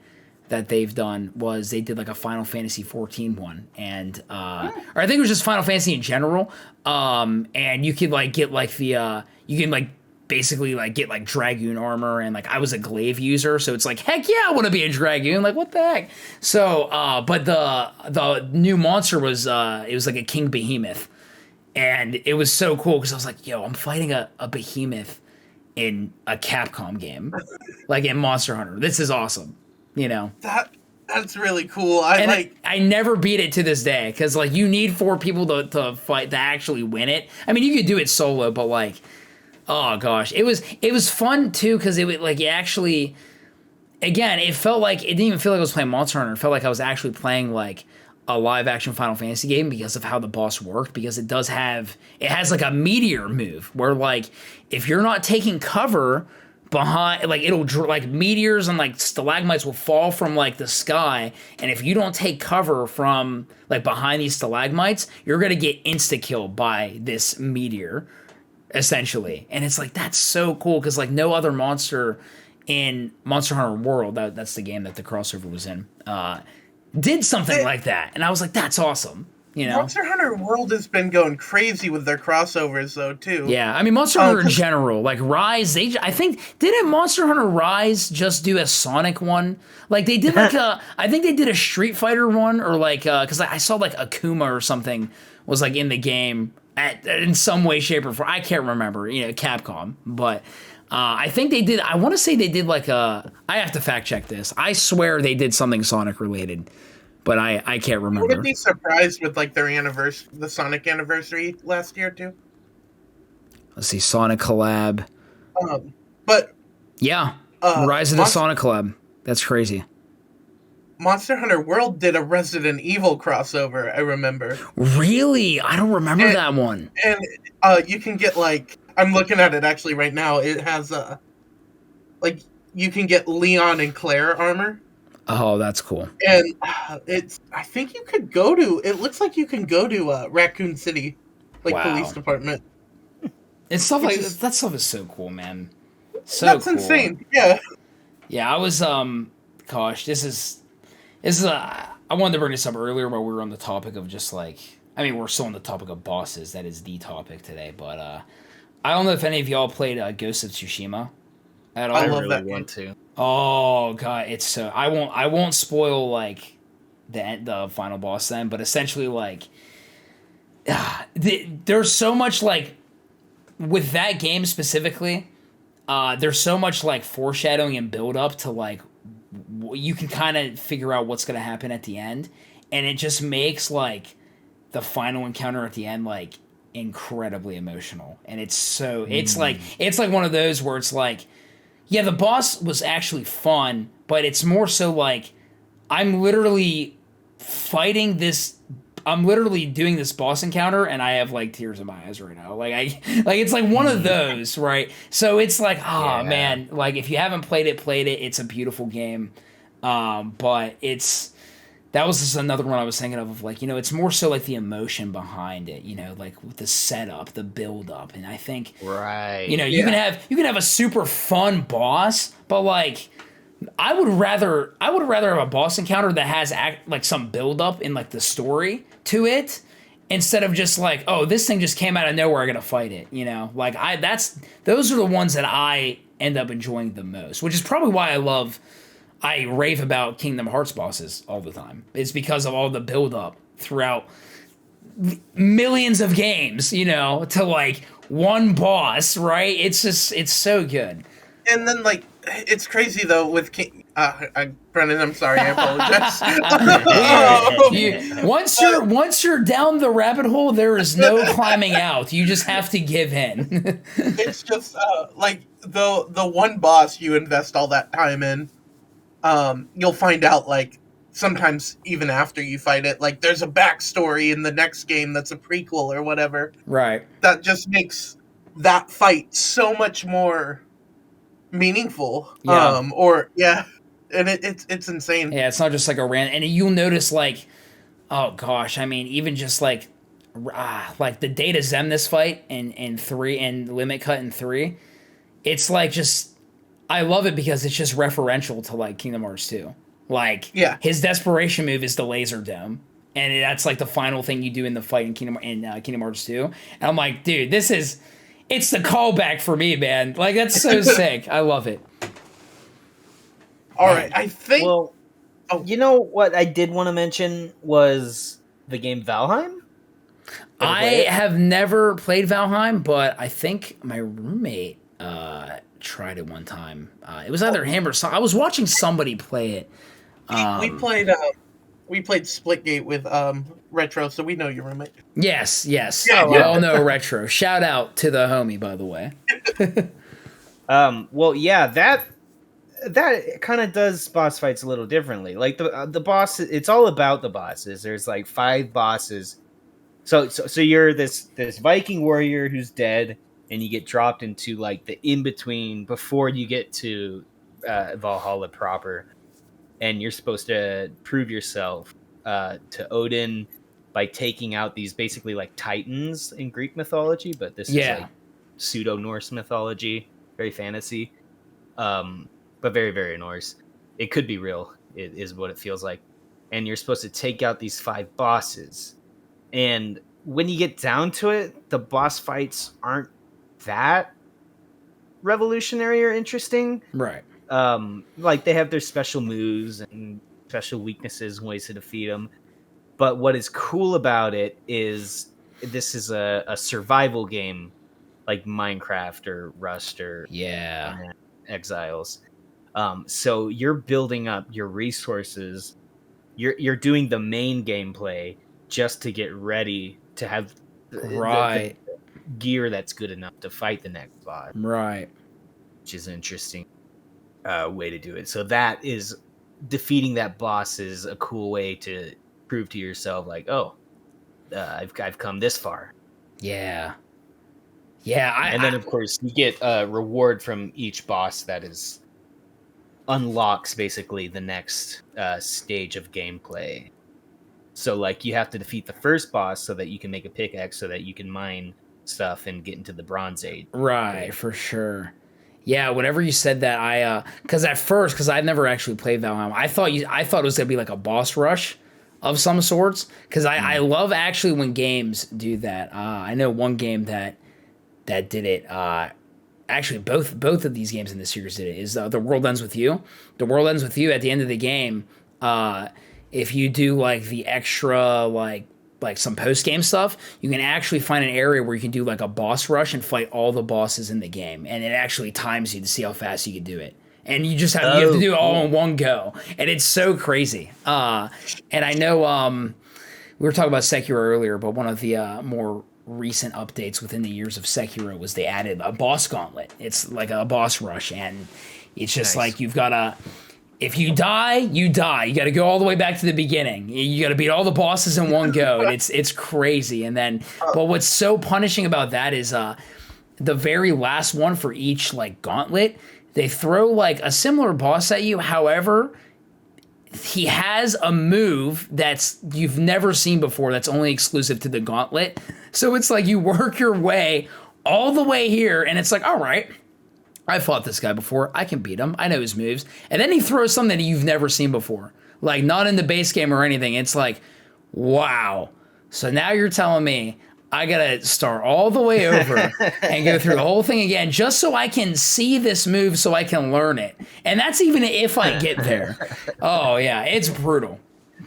that they've done was they did like a Final Fantasy 14 one, and or I think it was just Final Fantasy in general. And you could like get like the you can like basically like get like Dragoon armor, and like I was a glaive user, so it's like heck yeah, I want to be a Dragoon. Like what the heck? So but the new monster was it was like a King Behemoth, and it was so cool because I was like, yo, I'm fighting a behemoth in a Capcom game, like in Monster Hunter. This is awesome. You know, that's really cool. I never beat it to this day because like you need 4 people to fight to actually win it. I mean, you could do it solo, but like, oh gosh, it was fun too because it actually, again, it felt like it didn't even feel like I was playing Monster Hunter. It felt like I was actually playing like a live action Final Fantasy game because of how the boss worked. Because it has like a meteor move where like if you're not taking cover behind, like it'll like meteors and like stalagmites will fall from like the sky, and if you don't take cover from like behind these stalagmites, you're gonna get insta killed by this meteor essentially. And it's like that's so cool because like no other monster in Monster Hunter World, that's the game that the crossover was in, did something like that, and I was like, that's awesome. You know, Monster Hunter World has been going crazy with their crossovers, though, too. Yeah, I mean, Monster Hunter in general, like Rise, I think, didn't Monster Hunter Rise just do a Sonic one? Like, they did, like, I think they did a Street Fighter one, or, like, because I saw, like, Akuma or something was, like, in the game in some way, shape, or form. I can't remember, you know, Capcom, but I think they did, I want to say they did, like, I have to fact check this. I swear they did something Sonic related. but I can't I remember. wouldn't be surprised with like their anniversary, the Sonic anniversary last year too. Let's see, Sonic collab. But Yeah, Rise of the Sonic collab. That's crazy. Monster Hunter World did a Resident Evil crossover, I remember. Really? I don't remember that one. And you can get like, I'm looking at it actually right now. It has like you can get Leon and Claire armor. Oh, that's cool. And I think you could go to, it looks like you can go to Raccoon City, like police department. And stuff like that stuff is so cool, man. So that's cool. Insane. Yeah. Yeah, I was gosh, this is I wanted to bring this up earlier while we were on the topic of just like, I mean, we're still on the topic of bosses. That is the topic today, but I don't know if any of y'all played Ghost of Tsushima at all. I love really that want to. Oh god, it's so I won't spoil like the final boss then, but essentially like there's so much like with that game specifically, there's so much like foreshadowing and build up to like you can kind of figure out what's going to happen at the end, and it just makes like the final encounter at the end like incredibly emotional. And it's like one of those where it's like, yeah, the boss was actually fun, but it's more so like I'm literally doing this boss encounter and I have like tears in my eyes right now. Like it's like one of those, right? So it's like, man, like if you haven't played it, it's a beautiful game. But that was just another one I was thinking of like, you know, it's more so like the emotion behind it, you know, like with the setup, the build up. And I think, right, you know, you can have a super fun boss, but like, I would rather have a boss encounter that has like some build up in like the story to it, instead of just like, oh, this thing just came out of nowhere, I gotta fight it, you know? Like those are the ones that I end up enjoying the most, which is probably why I rave about Kingdom Hearts bosses all the time. It's because of all the build up throughout millions of games, you know, to like one boss, right? It's so good. And then like, it's crazy though with Brennan, I'm sorry, I apologize. Once you're down the rabbit hole, there is no climbing out. You just have to give in. It's just like the one boss you invest all that time in, you'll find out like sometimes even after you fight it, like there's a backstory in the next game that's a prequel or whatever. Right. That just makes that fight so much more meaningful. Yeah. And it's insane. Yeah, it's not just like a random, and you'll notice like, oh gosh, I mean, even just like the Data Zemnis fight in 3 and Limit Cut in 3, it's like just, I love it because it's just referential to like Kingdom Hearts 2. Like, his desperation move is the laser dome, and that's like the final thing you do in the fight in Kingdom Hearts 2. And I'm like, dude, it's the callback for me, man. Like, that's so sick. I love it. All right, I think. Well, you know what I did want to mention was the game Valheim. I have never played Valheim, but I think my roommate tried it one time. It was either him or I was watching somebody play it. We played Splitgate with Retro, so we know your roommate. Yes. We all know Retro. Shout out to the homie, by the way. Well, yeah, that kind of does boss fights a little differently. Like the boss, it's all about the bosses. There's like 5 bosses. So you're this Viking warrior who's dead, and you get dropped into like the in between before you get to Valhalla proper, and you're supposed to prove yourself to Odin by taking out these basically like Titans in Greek mythology, but this is like pseudo Norse mythology, very fantasy. But very, very Norse. It could be real, is what it feels like. And you're supposed to take out these 5 bosses. And when you get down to it, the boss fights aren't that revolutionary or interesting. Right. Like, they have their special moves and special weaknesses and ways to defeat them. But what is cool about it is this is a survival game like Minecraft or Rust or Exiles. So you're building up your resources you're doing the main gameplay just to get ready to have the gear that's good enough to fight the next boss. Right. Which is an interesting way to do it. So that is defeating that boss is a cool way to prove to yourself, like, oh, I've come this far. Yeah. And then of course you get a reward from each boss that is unlocks basically the next stage of gameplay. So like you have to defeat the first boss so that you can make a pickaxe so that you can mine stuff and get into the Bronze Age. Right, for sure. Yeah, whenever you said that, because I've never actually played Valheim, I thought it was gonna be like a boss rush of some sorts. Because I love actually when games do that. I know one game that did it. Actually, both of these games in the series did it. Is The World Ends With You. The World Ends With You at the end of the game. If you do like the extra like some post-game stuff, you can actually find an area where you can do like a boss rush and fight all the bosses in the game, and it actually times you to see how fast you can do it. And you just have to do it all in one go, and it's so crazy. And I know we were talking about Sekiro earlier, but one of the more recent updates within the years of Sekiro was they added a boss gauntlet. It's like a boss rush, and it's just like you've got to. If you die, you die. You got to go all the way back to the beginning. You got to beat all the bosses in one go. And it's crazy. And then, but what's so punishing about that is the very last one for each like gauntlet, they throw like a similar boss at you. However, he has a move that's you've never seen before. That's only exclusive to the gauntlet. So it's like you work your way all the way here, and it's like, all right, I fought this guy before. I can beat him. I know his moves. And then he throws something that you've never seen before. Like, not in the base game or anything. It's like, wow. So now you're telling me I got to start all the way over and go through the whole thing again just so I can see this move so I can learn it. And that's even if I get there. Oh, yeah. It's brutal.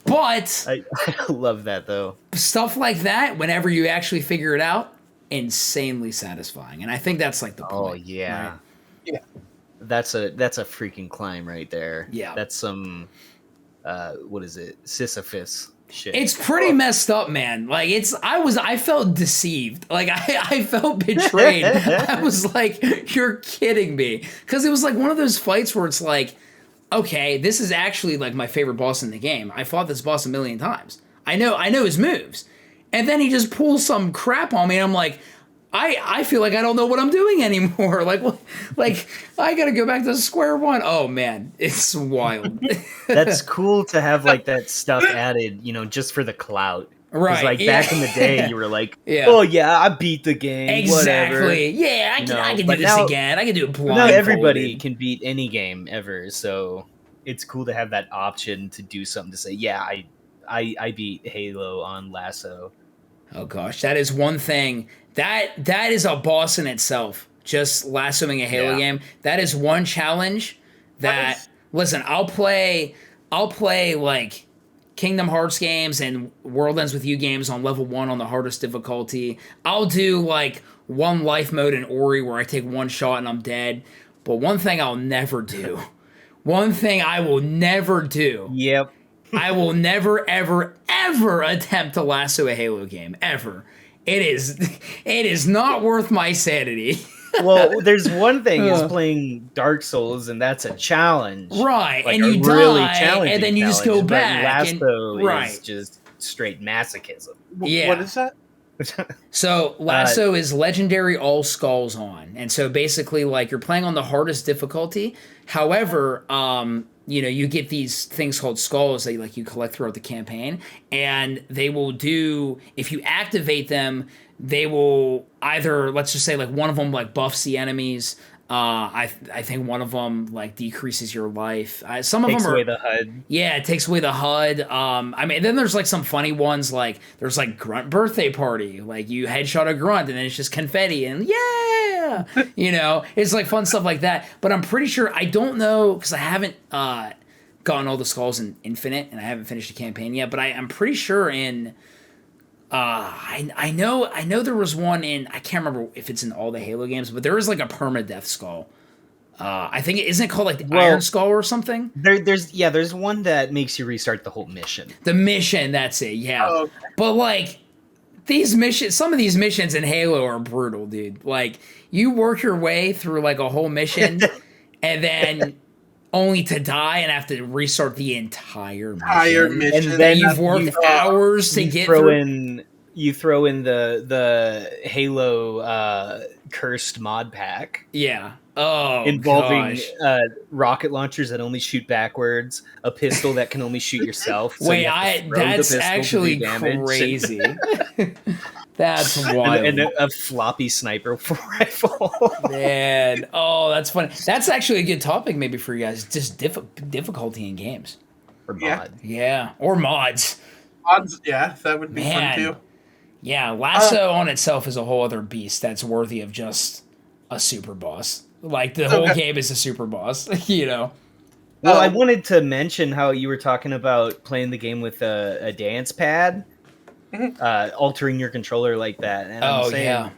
But I love that, though. Stuff like that, whenever you actually figure it out, insanely satisfying. And I think that's like the point. Oh, yeah. Right? Yeah, that's a freaking climb right there. Yeah, that's some what is it, Sisyphus shit. It's pretty messed up, man. Like I felt deceived. Like I felt betrayed. I was like, you're kidding me, because it was like one of those fights where it's like, okay, this is actually like my favorite boss in the game. I fought this boss a million times. I know his moves, and then he just pulls some crap on me, and I'm like, I feel like I don't know what I'm doing anymore. Like I gotta go back to square one. Oh man, it's wild. That's cool to have like that stuff added, just for the clout. Right. Like back in the day, you were like, yeah. Oh yeah, I beat the game. Exactly. Whatever. Yeah, I can do this again. I can do it blindfolded. Not everybody can beat any game ever, so it's cool to have that option to do something to say, yeah, I beat Halo on Lasso. Oh gosh, that is one thing. That is a boss in itself. Just lassoing a Halo game. That is one challenge that listen, I'll play like Kingdom Hearts games and World Ends With You games on level 1 on the hardest difficulty. I'll do like one life mode in Ori where I take one shot and I'm dead. But one thing I'll never do. One thing I will never do. Yep. I will never, ever, ever attempt to lasso a Halo game. Ever. It is not worth my sanity. Well, there's one thing is playing Dark Souls, and that's a challenge. Right, like and you really die, and then you just go back. Lasso is just straight masochism. Yeah. What is that? So Lasso is legendary all skulls on. And so basically like you're playing on the hardest difficulty. However, you get these things called skulls that you collect throughout the campaign, and they will do, if you activate them, they will either, let's just say like one of them like buffs the enemies. I think one of them like decreases your life. Some of them are away the HUD. Yeah, it takes away the HUD. Then there's like some funny ones, like there's like Grunt Birthday Party, like you headshot a grunt and then it's just confetti and yeah, it's like fun stuff like that. But I'm pretty sure, I don't know because I haven't gotten all the skulls in Infinite and I haven't finished the campaign yet. But I'm pretty sure in. I know there was one in, I can't remember if it's in all the Halo games, but there is like a permadeath skull I think isn't it called like the Iron Skull or something? There's one that makes you restart the whole mission. The mission, that's it. Yeah, okay. But like these missions, some of these missions in Halo are brutal, dude. Like you work your way through like a whole mission, and then only to die and have to restart the entire mission. And then you've worked hours to get through. You throw in the Halo cursed mod pack. Yeah. Oh, involving rocket launchers that only shoot backwards, a pistol that can only shoot yourself. So wait, that's actually crazy. That's wild. And a floppy sniper rifle. Man, oh, that's funny. That's actually a good topic maybe for you guys. Just difficulty in games. Or mods. Yeah, or mods. Mods, yeah, that would be fun too. Yeah, Lasso on itself is a whole other beast that's worthy of just a super boss. Like, the whole game is a super boss, you know? Well, I wanted to mention how you were talking about playing the game with a dance pad, altering your controller like that. And I'm saying,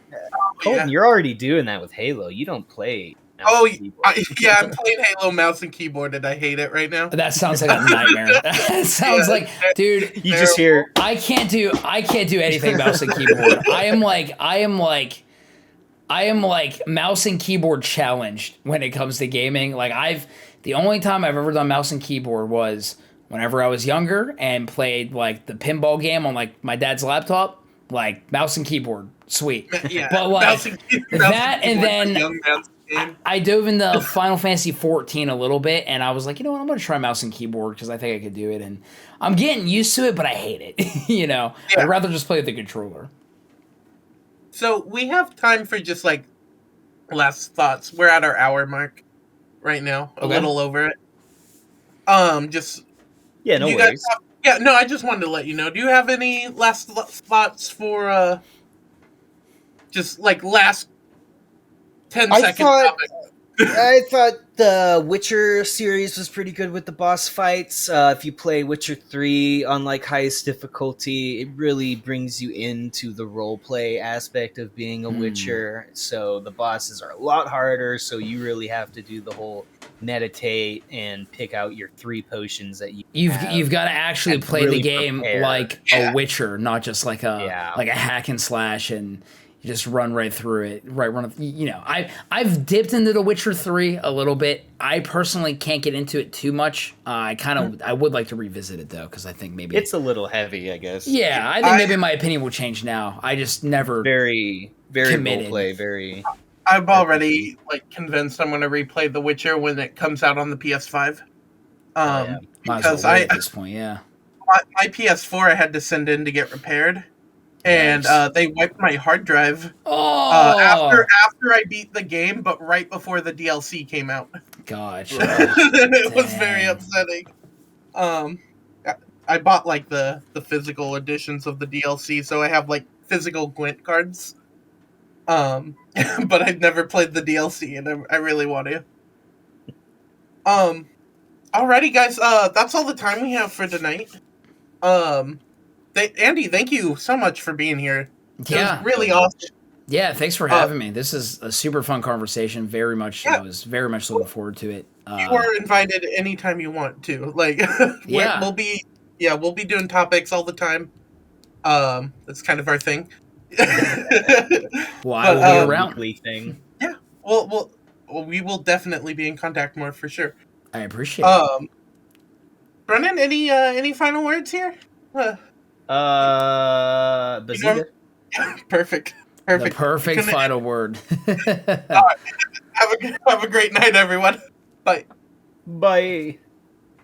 Colton, you're already doing that with Halo. You don't play I'm playing Halo mouse and keyboard, and I hate it right now. That sounds like a nightmare. That sounds like, dude, you just hear... I can't do anything mouse and keyboard. I am like mouse and keyboard challenged when it comes to gaming. Like the only time I've ever done mouse and keyboard was whenever I was younger and played like the pinball game on like my dad's laptop, like mouse and keyboard, sweet. Yeah, but like and then I dove into Final Fantasy 14 a little bit, and I was like, you know what, I'm gonna try mouse and keyboard because I think I could do it, and I'm getting used to it, but I hate it. You know, I'd rather just play with the controller. So we have time for just like last thoughts. We're at our hour mark right now, a little over it. No worries. I just wanted to let you know. Do you have any last thoughts for just like last 10 seconds? I thought the Witcher series was pretty good with the boss fights. If you play Witcher 3 on like highest difficulty, it really brings you into the roleplay aspect of being a Witcher. So the bosses are a lot harder, so you really have to do the whole meditate and pick out your 3 potions that you've got to actually play the game like a Witcher, not just like a hack and slash and you just run right through it. You know, I've dipped into The Witcher 3 a little bit. I personally can't get into it too much. I would like to revisit it though, because I think maybe it's a little heavy, I guess. Yeah, I think maybe my opinion will change now. I just never very committed. Roleplay, very. I'm already like convinced I'm going to replay The Witcher when it comes out on the PS5. Because at this point, my PS4 I had to send in to get repaired. And they wiped my hard drive after I beat the game, but right before the DLC came out. Gotcha. It was very upsetting. I bought like the physical editions of the DLC, so I have like physical Gwent cards. But I've never played the DLC, and I really want to. Alrighty, guys. That's all the time we have for tonight. Andy, thank you so much for being here. It was really awesome. Yeah, thanks for having me. This is a super fun conversation. Very much, I was very much looking forward to it. You are invited anytime you want to. Like, we'll be doing topics all the time. That's kind of our thing. Well, I will be around. Thing. Yeah. Well, we will definitely be in contact more for sure. I appreciate it. Brennan, any final words here? Bazooka. Perfect. The perfect final word. All right. Have a great night, everyone. Bye. Bye.